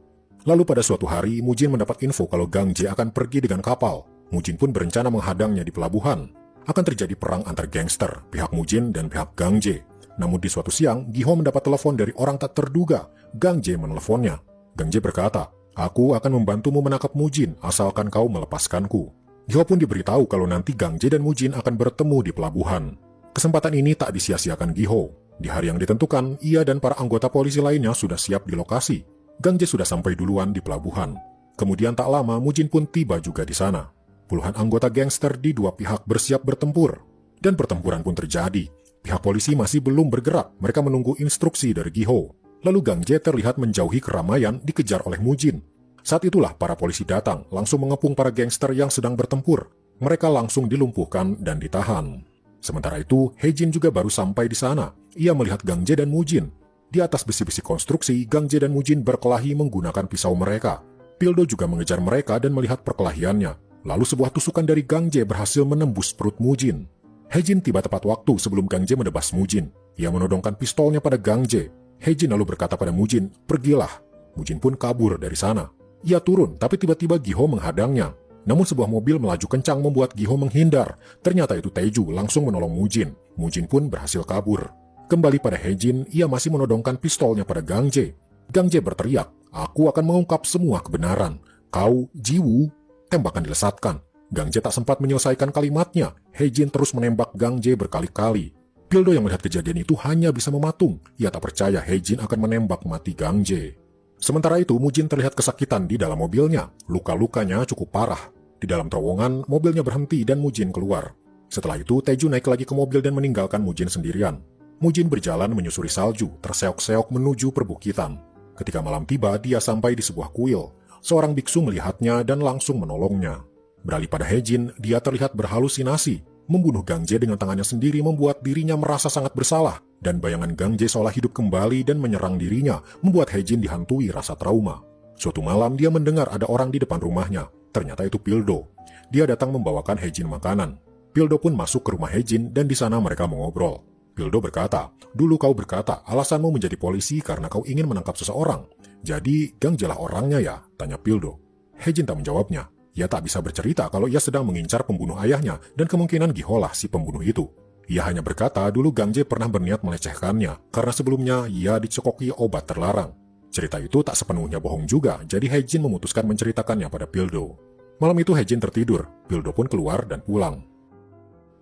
Lalu pada suatu hari, Mujin mendapat info kalau Gang Je akan pergi dengan kapal. Mujin pun berencana menghadangnya di pelabuhan. Akan terjadi perang antar gangster, pihak Mujin dan pihak Gang Je. Namun di suatu siang, Giho mendapat telepon dari orang tak terduga. Gang Je meneleponnya. Gang Je berkata, "Aku akan membantumu menangkap Mujin, asalkan kau melepaskanku." Giho pun diberitahu kalau nanti Gang Je dan Mujin akan bertemu di pelabuhan. Kesempatan ini tak disia-siakan Giho. Di hari yang ditentukan, ia dan para anggota polisi lainnya sudah siap di lokasi. Gang Je sudah sampai duluan di pelabuhan. Kemudian tak lama, Mujin pun tiba juga di sana. Puluhan anggota gangster di dua pihak bersiap bertempur. Dan pertempuran pun terjadi. Pihak polisi masih belum bergerak, mereka menunggu instruksi dari Giho. Lalu Gang Je terlihat menjauhi keramaian dikejar oleh Mujin. Saat itulah para polisi datang, langsung mengepung para gangster yang sedang bertempur. Mereka langsung dilumpuhkan dan ditahan. Sementara itu, Hejin juga baru sampai di sana. Ia melihat Gang Je dan Mujin. Di atas besi-besi konstruksi, Gang Je dan Mujin berkelahi menggunakan pisau mereka. Pildo juga mengejar mereka dan melihat perkelahiannya. Lalu sebuah tusukan dari Gang Je berhasil menembus perut Mujin. Hejin tiba tepat waktu sebelum Gang Je menebas Mujin. Ia menodongkan pistolnya pada Gang Je. Hejin lalu berkata pada Mujin, "Pergilah." Mujin pun kabur dari sana. Ia turun, tapi tiba-tiba Giho menghadangnya. Namun sebuah mobil melaju kencang membuat Giho menghindar. Ternyata itu Taeju langsung menolong Mujin. Mujin pun berhasil kabur. Kembali pada Hejin, ia masih menodongkan pistolnya pada Gang Je. Gang Je berteriak, "Aku akan mengungkap semua kebenaran. Kau, Jiwoo." Tembakan dilesatkan. Gang Je tak sempat menyelesaikan kalimatnya. Hejin terus menembak Gang Je berkali-kali. Pildo yang melihat kejadian itu hanya bisa mematung. Ia tak percaya Hejin akan menembak mati Gang Je. Sementara itu, Mujin terlihat kesakitan di dalam mobilnya. Luka-lukanya cukup parah. Di dalam terowongan, mobilnya berhenti dan Mujin keluar. Setelah itu, Taeju naik lagi ke mobil dan meninggalkan Mujin sendirian. Mujin berjalan menyusuri salju, terseok-seok menuju perbukitan. Ketika malam tiba, dia sampai di sebuah kuil. Seorang biksu melihatnya dan langsung menolongnya. Beralih pada Hejin, dia terlihat berhalusinasi. Membunuh Gang Je dengan tangannya sendiri membuat dirinya merasa sangat bersalah. Dan bayangan Gang Je seolah hidup kembali dan menyerang dirinya, membuat Hejin dihantui rasa trauma. Suatu malam dia mendengar ada orang di depan rumahnya. Ternyata itu Pildo. Dia datang membawakan Hejin makanan. Pildo pun masuk ke rumah Hejin dan di sana mereka mengobrol. Pildo berkata, "Dulu kau berkata alasanmu menjadi polisi karena kau ingin menangkap seseorang. Jadi Gang Je lah orangnya ya?" tanya Pildo. Hejin tak menjawabnya. Ia tak bisa bercerita kalau ia sedang mengincar pembunuh ayahnya dan kemungkinan Giho lah si pembunuh itu. Ia hanya berkata dulu Gang Je pernah berniat melecehkannya karena sebelumnya ia dicekoki obat terlarang. Cerita itu tak sepenuhnya bohong juga, jadi Hejin memutuskan menceritakannya pada Pildo. Malam itu Hejin tertidur, Pildo pun keluar dan pulang.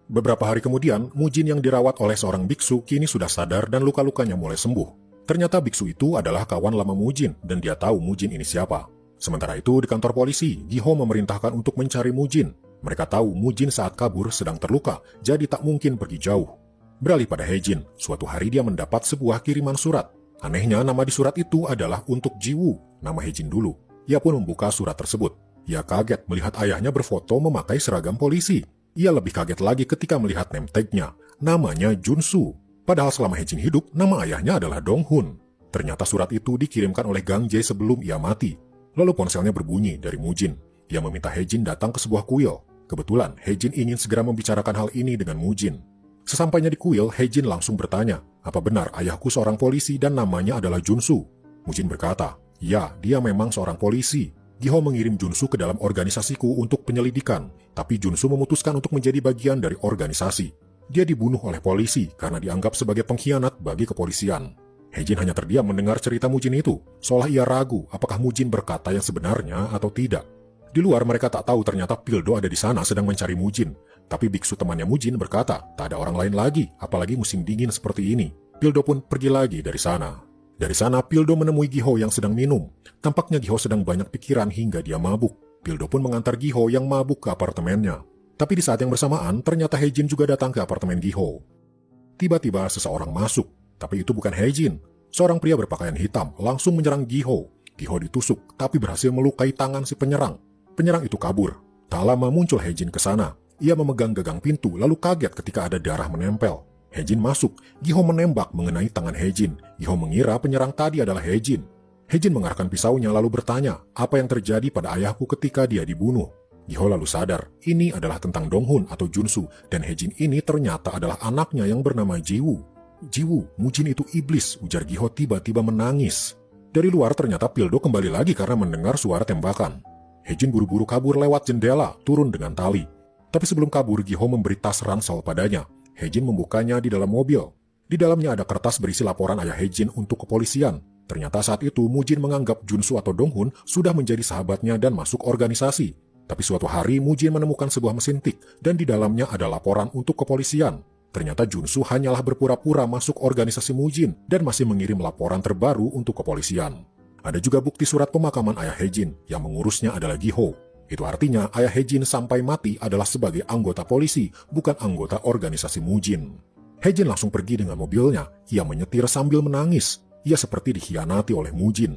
Beberapa hari kemudian, Mujin yang dirawat oleh seorang biksu kini sudah sadar dan luka-lukanya mulai sembuh. Ternyata biksu itu adalah kawan lama Mujin dan dia tahu Mujin ini siapa. Sementara itu di kantor polisi, Giho memerintahkan untuk mencari Mujin. Mereka tahu Mujin saat kabur sedang terluka, jadi tak mungkin pergi jauh. Beralih pada Hejin, suatu hari dia mendapat sebuah kiriman surat. Anehnya nama di surat itu adalah untuk Jiwoo, nama Hejin dulu. Ia pun membuka surat tersebut. Ia kaget melihat ayahnya berfoto memakai seragam polisi. Ia lebih kaget lagi ketika melihat name tag-nya. Namanya Junsu. Padahal selama Hejin hidup, nama ayahnya adalah Donghun. Ternyata surat itu dikirimkan oleh Gang Je sebelum ia mati. Lalu ponselnya berbunyi dari Mujin. Ia meminta Hejin datang ke sebuah kuil. Kebetulan, Hejin ingin segera membicarakan hal ini dengan Mujin. Sesampainya di kuil, Hejin langsung bertanya, "Apa benar ayahku seorang polisi dan namanya adalah Junsu?" Mujin berkata, "Ya, dia memang seorang polisi. Giho mengirim Junsu ke dalam organisasiku untuk penyelidikan, tapi Junsu memutuskan untuk menjadi bagian dari organisasi. Dia dibunuh oleh polisi karena dianggap sebagai pengkhianat bagi kepolisian." Hejin hanya terdiam mendengar cerita Mujin itu, seolah ia ragu apakah Mujin berkata yang sebenarnya atau tidak. Di luar mereka tak tahu ternyata Pildo ada di sana sedang mencari Mujin. Tapi biksu temannya Mujin berkata, tak ada orang lain lagi, apalagi musim dingin seperti ini. Pildo pun pergi lagi dari sana. Dari sana Pildo menemui Giho yang sedang minum. Tampaknya Giho sedang banyak pikiran hingga dia mabuk. Pildo pun mengantar Giho yang mabuk ke apartemennya. Tapi di saat yang bersamaan, ternyata Hejin juga datang ke apartemen Giho. Tiba-tiba seseorang masuk. Tapi itu bukan Hejin. Seorang pria berpakaian hitam langsung menyerang Giho. Giho ditusuk, tapi berhasil melukai tangan si penyerang. Penyerang itu kabur. Tak lama muncul Hejin ke sana. Ia memegang gagang pintu, lalu kaget ketika ada darah menempel. Hejin masuk, Giho menembak mengenai tangan Hejin. Giho mengira penyerang tadi adalah Hejin. Hejin mengarahkan pisaunya lalu bertanya, apa yang terjadi pada ayahku ketika dia dibunuh. Giho lalu sadar, ini adalah tentang Donghun atau Junsu, dan Hejin ini ternyata adalah anaknya yang bernama Jiwoo. Jiwoo, Mujin itu iblis, ujar Giho tiba-tiba menangis. Dari luar ternyata Pildo kembali lagi karena mendengar suara tembakan. Hejin buru-buru kabur lewat jendela, turun dengan tali. Tapi sebelum kabur, Giho memberi tas ransel padanya. Hejin membukanya di dalam mobil. Di dalamnya ada kertas berisi laporan ayah Hejin untuk kepolisian. Ternyata saat itu Mujin menganggap Junsu atau Donghun sudah menjadi sahabatnya dan masuk organisasi. Tapi suatu hari Mujin menemukan sebuah mesin tik dan di dalamnya ada laporan untuk kepolisian. Ternyata Junsu hanyalah berpura-pura masuk organisasi Mujin dan masih mengirim laporan terbaru untuk kepolisian. Ada juga bukti surat pemakaman ayah Hejin yang mengurusnya adalah Giho. Itu artinya ayah Hejin sampai mati adalah sebagai anggota polisi, bukan anggota organisasi Mujin. Hejin langsung pergi dengan mobilnya. Ia menyetir sambil menangis. Ia seperti dikhianati oleh Mujin.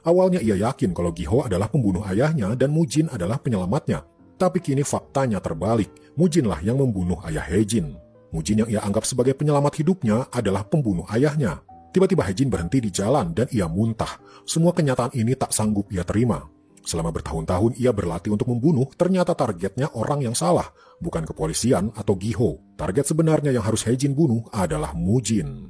Awalnya ia yakin kalau Giho adalah pembunuh ayahnya dan Mujin adalah penyelamatnya. Tapi kini faktanya terbalik. Mujinlah yang membunuh ayah Hejin. Mujin yang ia anggap sebagai penyelamat hidupnya adalah pembunuh ayahnya. Tiba-tiba Hejin berhenti di jalan dan ia muntah. Semua kenyataan ini tak sanggup ia terima. Selama bertahun-tahun ia berlatih untuk membunuh, ternyata targetnya orang yang salah. Bukan kepolisian atau Giho. Target sebenarnya yang harus Hejin bunuh adalah Mujin.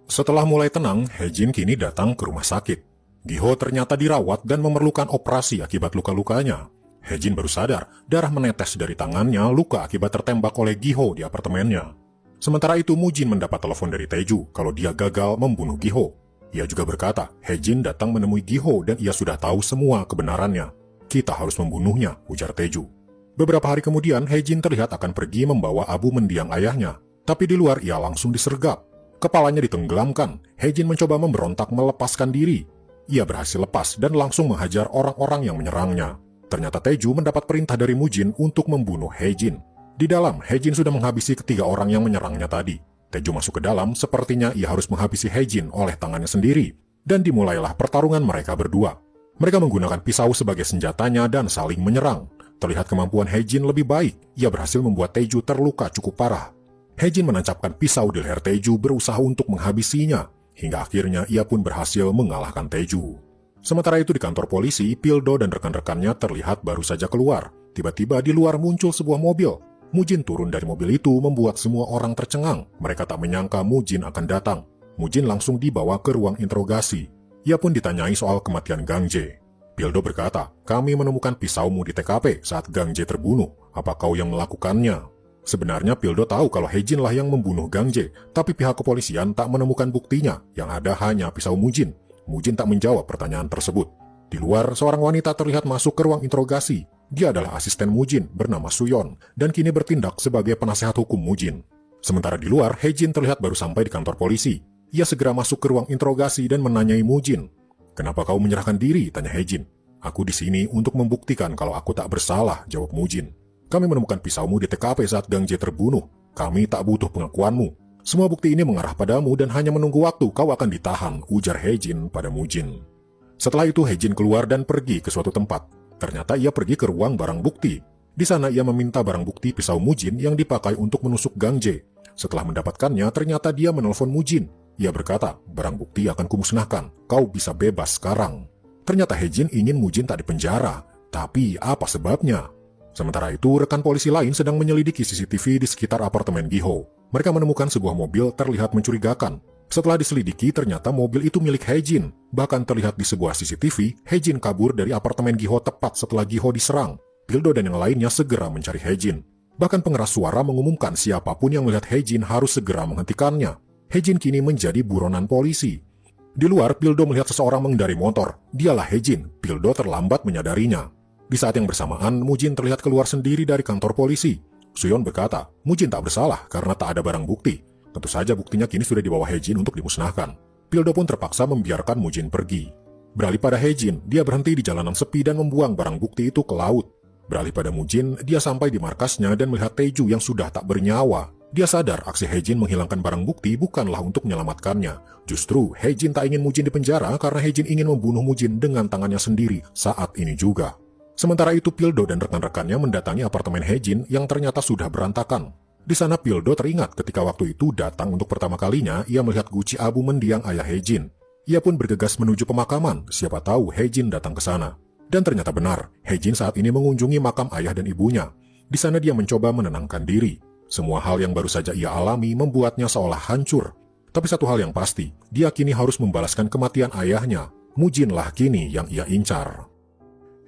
Setelah mulai tenang, Hejin kini datang ke rumah sakit. Giho ternyata dirawat dan memerlukan operasi akibat luka-lukanya. Hejin baru sadar, darah menetes dari tangannya, luka akibat tertembak oleh Giho di apartemennya. Sementara itu Mujin mendapat telepon dari Taeju kalau dia gagal membunuh Giho. Ia juga berkata, Hejin datang menemui Giho dan ia sudah tahu semua kebenarannya. Kita harus membunuhnya, ujar Taeju. Beberapa hari kemudian, Hejin terlihat akan pergi membawa abu mendiang ayahnya. Tapi di luar ia langsung disergap. Kepalanya ditenggelamkan. Hejin mencoba memberontak melepaskan diri. Ia berhasil lepas dan langsung menghajar orang-orang yang menyerangnya. Ternyata Taeju mendapat perintah dari Mujin untuk membunuh Hejin. Di dalam, Hejin sudah menghabisi ketiga orang yang menyerangnya tadi. Taeju masuk ke dalam, sepertinya ia harus menghabisi Hejin oleh tangannya sendiri. Dan dimulailah pertarungan mereka berdua. Mereka menggunakan pisau sebagai senjatanya dan saling menyerang. Terlihat kemampuan Hejin lebih baik. Ia berhasil membuat Taeju terluka cukup parah. Hejin menancapkan pisau di leher Taeju berusaha untuk menghabisinya. Hingga akhirnya ia pun berhasil mengalahkan Taeju. Sementara itu di kantor polisi, Pildo dan rekan-rekannya terlihat baru saja keluar. Tiba-tiba di luar muncul sebuah mobil. Mujin turun dari mobil itu membuat semua orang tercengang. Mereka tak menyangka Mujin akan datang. Mujin langsung dibawa ke ruang interogasi. Ia pun ditanyai soal kematian Gang Jae. Pildo berkata, kami menemukan pisaumu di TKP saat Gang Jae terbunuh. Apa kau yang melakukannya? Sebenarnya Pildo tahu kalau Hejin lah yang membunuh Gang Jae, tapi pihak kepolisian tak menemukan buktinya, yang ada hanya pisau Mujin. Mujin tak menjawab pertanyaan tersebut. Di luar, seorang wanita terlihat masuk ke ruang interogasi. Dia adalah asisten Mujin bernama Suyon, dan kini bertindak sebagai penasehat hukum Mujin. Sementara di luar, Hejin terlihat baru sampai di kantor polisi. Ia segera masuk ke ruang interogasi dan menanyai Mujin. Kenapa kau menyerahkan diri? Tanya Hejin. Aku di sini untuk membuktikan kalau aku tak bersalah, jawab Mujin. Kami menemukan pisaumu di TKP saat Gang Jae terbunuh. Kami tak butuh pengakuanmu. Semua bukti ini mengarah padamu dan hanya menunggu waktu kau akan ditahan, ujar Hejin pada Mujin. Setelah itu Hejin keluar dan pergi ke suatu tempat. Ternyata ia pergi ke ruang barang bukti. Di sana ia meminta barang bukti pisau Mujin yang dipakai untuk menusuk Gang Jae. Setelah mendapatkannya, ternyata dia menelpon Mujin. Ia berkata, barang bukti akan kumusnahkan. Kau bisa bebas sekarang. Ternyata Hejin ingin Mujin tak dipenjara. Tapi apa sebabnya? Sementara itu, rekan polisi lain sedang menyelidiki CCTV di sekitar apartemen Giho. Mereka menemukan sebuah mobil terlihat mencurigakan. Setelah diselidiki, ternyata mobil itu milik Hejin. Bahkan terlihat di sebuah CCTV, Hejin kabur dari apartemen Giho tepat setelah Giho diserang. Pildo dan yang lainnya segera mencari Hejin. Bahkan pengeras suara mengumumkan siapapun yang melihat Hejin harus segera menghentikannya. Hejin kini menjadi buronan polisi. Di luar, Pildo melihat seseorang mengendari motor. Dialah Hejin. Pildo terlambat menyadarinya. Di saat yang bersamaan, Mujin terlihat keluar sendiri dari kantor polisi. Suyon berkata, Mujin tak bersalah karena tak ada barang bukti. Tentu saja buktinya kini sudah dibawa Hejin untuk dimusnahkan. Pildo pun terpaksa membiarkan Mujin pergi. Beralih pada Hejin, dia berhenti di jalanan sepi dan membuang barang bukti itu ke laut. Beralih pada Mujin, dia sampai di markasnya dan melihat Taeju yang sudah tak bernyawa. Dia sadar aksi Hejin menghilangkan barang bukti bukanlah untuk menyelamatkannya. Justru, Hejin tak ingin Mujin dipenjara karena Hejin ingin membunuh Mujin dengan tangannya sendiri saat ini juga. Sementara itu Pildo dan rekan-rekannya mendatangi apartemen Hejin yang ternyata sudah berantakan. Di sana Pildo teringat ketika waktu itu datang untuk pertama kalinya ia melihat guci abu mendiang ayah Hejin. Ia pun bergegas menuju pemakaman, siapa tahu Hejin datang ke sana. Dan ternyata benar, Hejin saat ini mengunjungi makam ayah dan ibunya. Di sana dia mencoba menenangkan diri. Semua hal yang baru saja ia alami membuatnya seolah hancur. Tapi satu hal yang pasti, dia kini harus membalaskan kematian ayahnya. Mujinlah kini yang ia incar.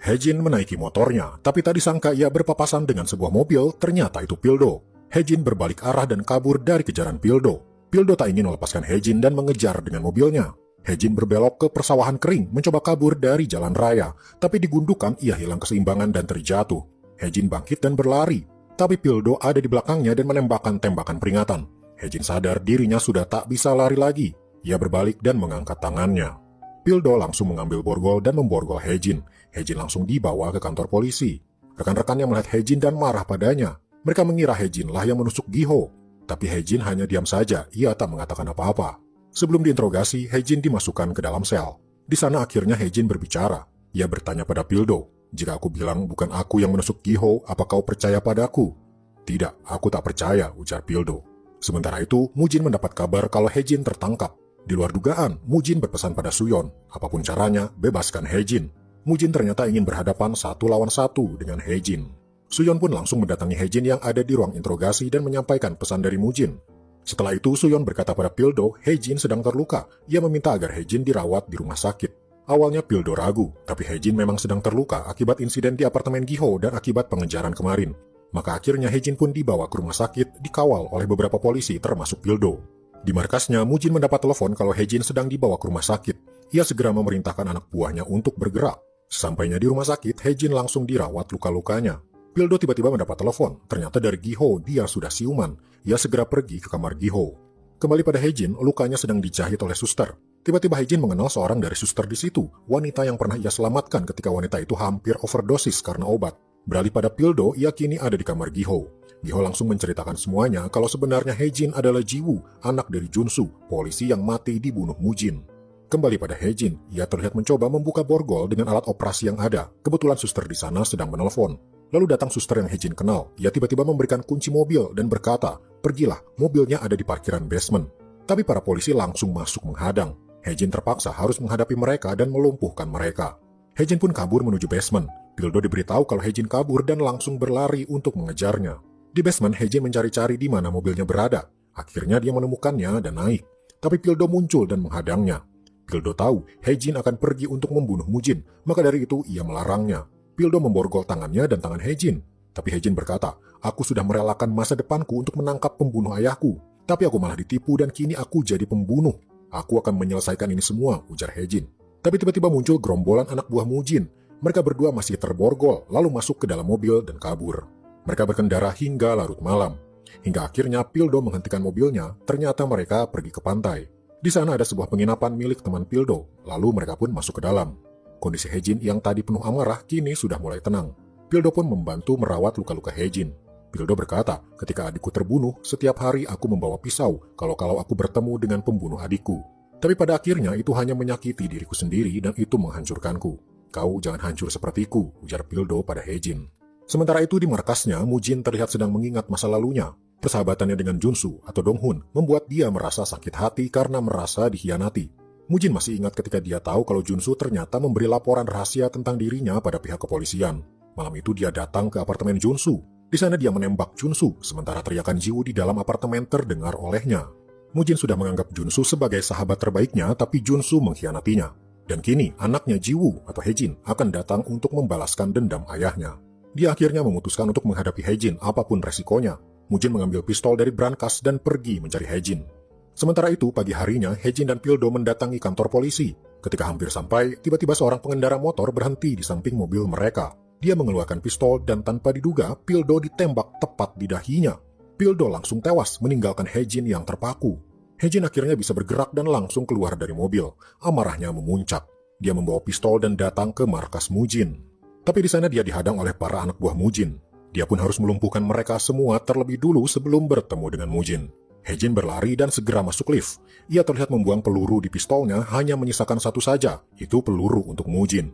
Hejin menaiki motornya, tapi tak disangka ia berpapasan dengan sebuah mobil, ternyata itu Pildo. Hejin berbalik arah dan kabur dari kejaran Pildo. Pildo tak ingin melepaskan Hejin dan mengejar dengan mobilnya. Hejin berbelok ke persawahan kering, mencoba kabur dari jalan raya, tapi di gundukan ia hilang keseimbangan dan terjatuh. Hejin bangkit dan berlari, tapi Pildo ada di belakangnya dan menembakkan tembakan peringatan. Hejin sadar dirinya sudah tak bisa lari lagi. Ia berbalik dan mengangkat tangannya. Pildo langsung mengambil borgol dan memborgol Hejin. Hejin langsung dibawa ke kantor polisi. Rekan-rekannya melihat Hejin dan marah padanya. Mereka mengira Hejin lah yang menusuk Giho. Tapi Hejin hanya diam saja, ia tak mengatakan apa-apa. Sebelum diinterogasi, Hejin dimasukkan ke dalam sel. Di sana akhirnya Hejin berbicara. Ia bertanya pada Pildo, "Jika aku bilang bukan aku yang menusuk Giho, apa kau percaya padaku?" "Tidak, aku tak percaya," ujar Pildo. Sementara itu, Mujin mendapat kabar kalau Hejin tertangkap. Di luar dugaan, Mujin berpesan pada Suyon, apapun caranya, bebaskan Hejin. Mujin ternyata ingin berhadapan 1 lawan 1 dengan Hejin. Suyon pun langsung mendatangi Hejin yang ada di ruang interogasi dan menyampaikan pesan dari Mujin. Setelah itu, Suyon berkata pada Pildo, Hejin sedang terluka. Ia meminta agar Hejin dirawat di rumah sakit. Awalnya Pildo ragu, tapi Hejin memang sedang terluka akibat insiden di apartemen Giho dan akibat pengejaran kemarin. Maka akhirnya Hejin pun dibawa ke rumah sakit, dikawal oleh beberapa polisi termasuk Pildo. Di markasnya, Mujin mendapat telepon kalau Hejin sedang dibawa ke rumah sakit. Ia segera memerintahkan anak buahnya untuk bergerak. Sesampainya di rumah sakit, Hejin langsung dirawat luka-lukanya. Pildo tiba-tiba mendapat telepon, ternyata dari Giho dia sudah siuman. Ia segera pergi ke kamar Giho. Kembali pada Hejin, lukanya sedang dijahit oleh suster. Tiba-tiba Hejin mengenal seorang dari suster di situ, wanita yang pernah ia selamatkan ketika wanita itu hampir overdosis karena obat. Beralih pada Pildo, ia kini ada di kamar Giho. Giho langsung menceritakan semuanya kalau sebenarnya Hejin adalah Jiwoo, anak dari Junsu, polisi yang mati dibunuh Mujin. Kembali pada Hejin, ia terlihat mencoba membuka borgol dengan alat operasi yang ada. Kebetulan suster di sana sedang menelpon. Lalu datang suster yang Hejin kenal. Ia tiba-tiba memberikan kunci mobil dan berkata, "Pergilah, mobilnya ada di parkiran basement." Tapi para polisi langsung masuk menghadang. Hejin terpaksa harus menghadapi mereka dan melumpuhkan mereka. Hejin pun kabur menuju basement. Pildo diberitahu kalau Hejin kabur dan langsung berlari untuk mengejarnya. Di basement, Hejin mencari-cari di mana mobilnya berada. Akhirnya dia menemukannya dan naik. Tapi Pildo muncul dan menghadangnya. Pildo tahu Hejin akan pergi untuk membunuh Mujin, maka dari itu ia melarangnya. Pildo memborgol tangannya dan tangan Hejin. Tapi Hejin berkata, "Aku sudah merelakan masa depanku untuk menangkap pembunuh ayahku. Tapi aku malah ditipu dan kini aku jadi pembunuh. Aku akan menyelesaikan ini semua," ujar Hejin. Tapi tiba-tiba muncul gerombolan anak buah Mujin. Mereka berdua masih terborgol, lalu masuk ke dalam mobil dan kabur. Mereka berkendara hingga larut malam. Hingga akhirnya Pildo menghentikan mobilnya, ternyata mereka pergi ke pantai. Di sana ada sebuah penginapan milik teman Pildo, lalu mereka pun masuk ke dalam. Kondisi Hejin yang tadi penuh amarah kini sudah mulai tenang. Pildo pun membantu merawat luka-luka Hejin. Pildo berkata, "Ketika adikku terbunuh, setiap hari aku membawa pisau kalau aku bertemu dengan pembunuh adikku. Tapi pada akhirnya itu hanya menyakiti diriku sendiri dan itu menghancurkanku. Kau jangan hancur sepertiku," ujar Pildo pada Hejin. Sementara itu di markasnya, Mujin terlihat sedang mengingat masa lalunya. Persahabatannya dengan Junsu atau Donghun membuat dia merasa sakit hati karena merasa dikhianati. Mujin masih ingat ketika dia tahu kalau Junsu ternyata memberi laporan rahasia tentang dirinya pada pihak kepolisian. Malam itu dia datang ke apartemen Junsu. Di sana dia menembak Junsu, sementara teriakan Jiwoo di dalam apartemen terdengar olehnya. Mujin sudah menganggap Junsu sebagai sahabat terbaiknya, tapi Junsu mengkhianatinya. Dan kini anaknya Jiwoo atau Hejin akan datang untuk membalaskan dendam ayahnya. Dia akhirnya memutuskan untuk menghadapi Hejin apapun resikonya. Mujin mengambil pistol dari brankas dan pergi mencari Hejin. Sementara itu, pagi harinya, Hejin dan Pildo mendatangi kantor polisi. Ketika hampir sampai, tiba-tiba seorang pengendara motor berhenti di samping mobil mereka. Dia mengeluarkan pistol dan tanpa diduga, Pildo ditembak tepat di dahinya. Pildo langsung tewas, meninggalkan Hejin yang terpaku. Hejin akhirnya bisa bergerak dan langsung keluar dari mobil. Amarahnya memuncak. Dia membawa pistol dan datang ke markas Mujin. Tapi di sana dia dihadang oleh para anak buah Mujin. Dia pun harus melumpuhkan mereka semua terlebih dulu sebelum bertemu dengan Mujin. Hejin berlari dan segera masuk lift. Ia terlihat membuang peluru di pistolnya, hanya menyisakan satu saja, itu peluru untuk Mujin.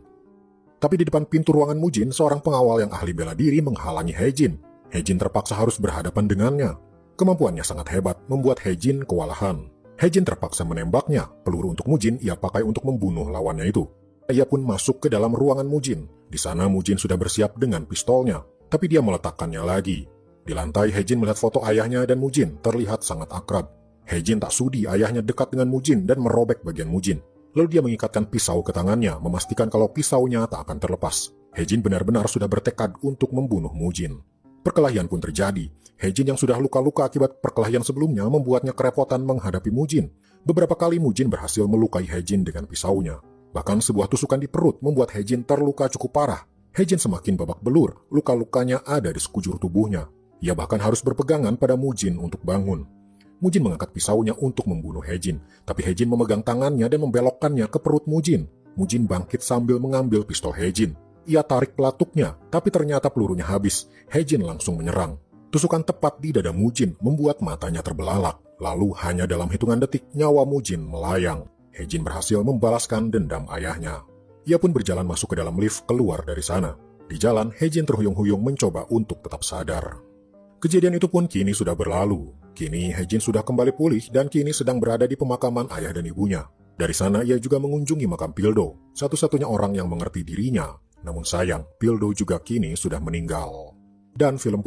Tapi di depan pintu ruangan Mujin, seorang pengawal yang ahli bela diri menghalangi Hejin. Hejin terpaksa harus berhadapan dengannya. Kemampuannya sangat hebat, membuat Hejin kewalahan. Hejin terpaksa menembaknya. Peluru untuk Mujin ia pakai untuk membunuh lawannya itu. Ia pun masuk ke dalam ruangan Mujin. Di sana Mujin sudah bersiap dengan pistolnya, tapi dia meletakkannya lagi. Di lantai, Hejin melihat foto ayahnya dan Mujin terlihat sangat akrab. Hejin tak sudi ayahnya dekat dengan Mujin dan merobek bagian Mujin. Lalu dia mengikatkan pisau ke tangannya, memastikan kalau pisaunya tak akan terlepas. Hejin benar-benar sudah bertekad untuk membunuh Mujin. Perkelahian pun terjadi. Hejin yang sudah luka-luka akibat perkelahian sebelumnya membuatnya kerepotan menghadapi Mujin. Beberapa kali Mujin berhasil melukai Hejin dengan pisaunya. Bahkan sebuah tusukan di perut membuat Hejin terluka cukup parah. Hejin semakin babak belur, luka-lukanya ada di sekujur tubuhnya. Ia bahkan harus berpegangan pada Mujin untuk bangun. Mujin mengangkat pisaunya untuk membunuh Hejin, tapi Hejin memegang tangannya dan membelokkannya ke perut Mujin. Mujin bangkit sambil mengambil pistol Hejin. Ia tarik pelatuknya, tapi ternyata pelurunya habis. Hejin langsung menyerang. Tusukan tepat di dada Mujin membuat matanya terbelalak. Lalu hanya dalam hitungan detik nyawa Mujin melayang. Hejin berhasil membalaskan dendam ayahnya. Ia pun berjalan masuk ke dalam lift keluar dari sana. Di jalan, Hejin terhuyung-huyung mencoba untuk tetap sadar. Kejadian itu pun kini sudah berlalu. Kini Hejin sudah kembali pulih dan kini sedang berada di pemakaman ayah dan ibunya. Dari sana ia juga mengunjungi makam Pildo, satu-satunya orang yang mengerti dirinya. Namun sayang, Pildo juga kini sudah meninggal. Dan film pun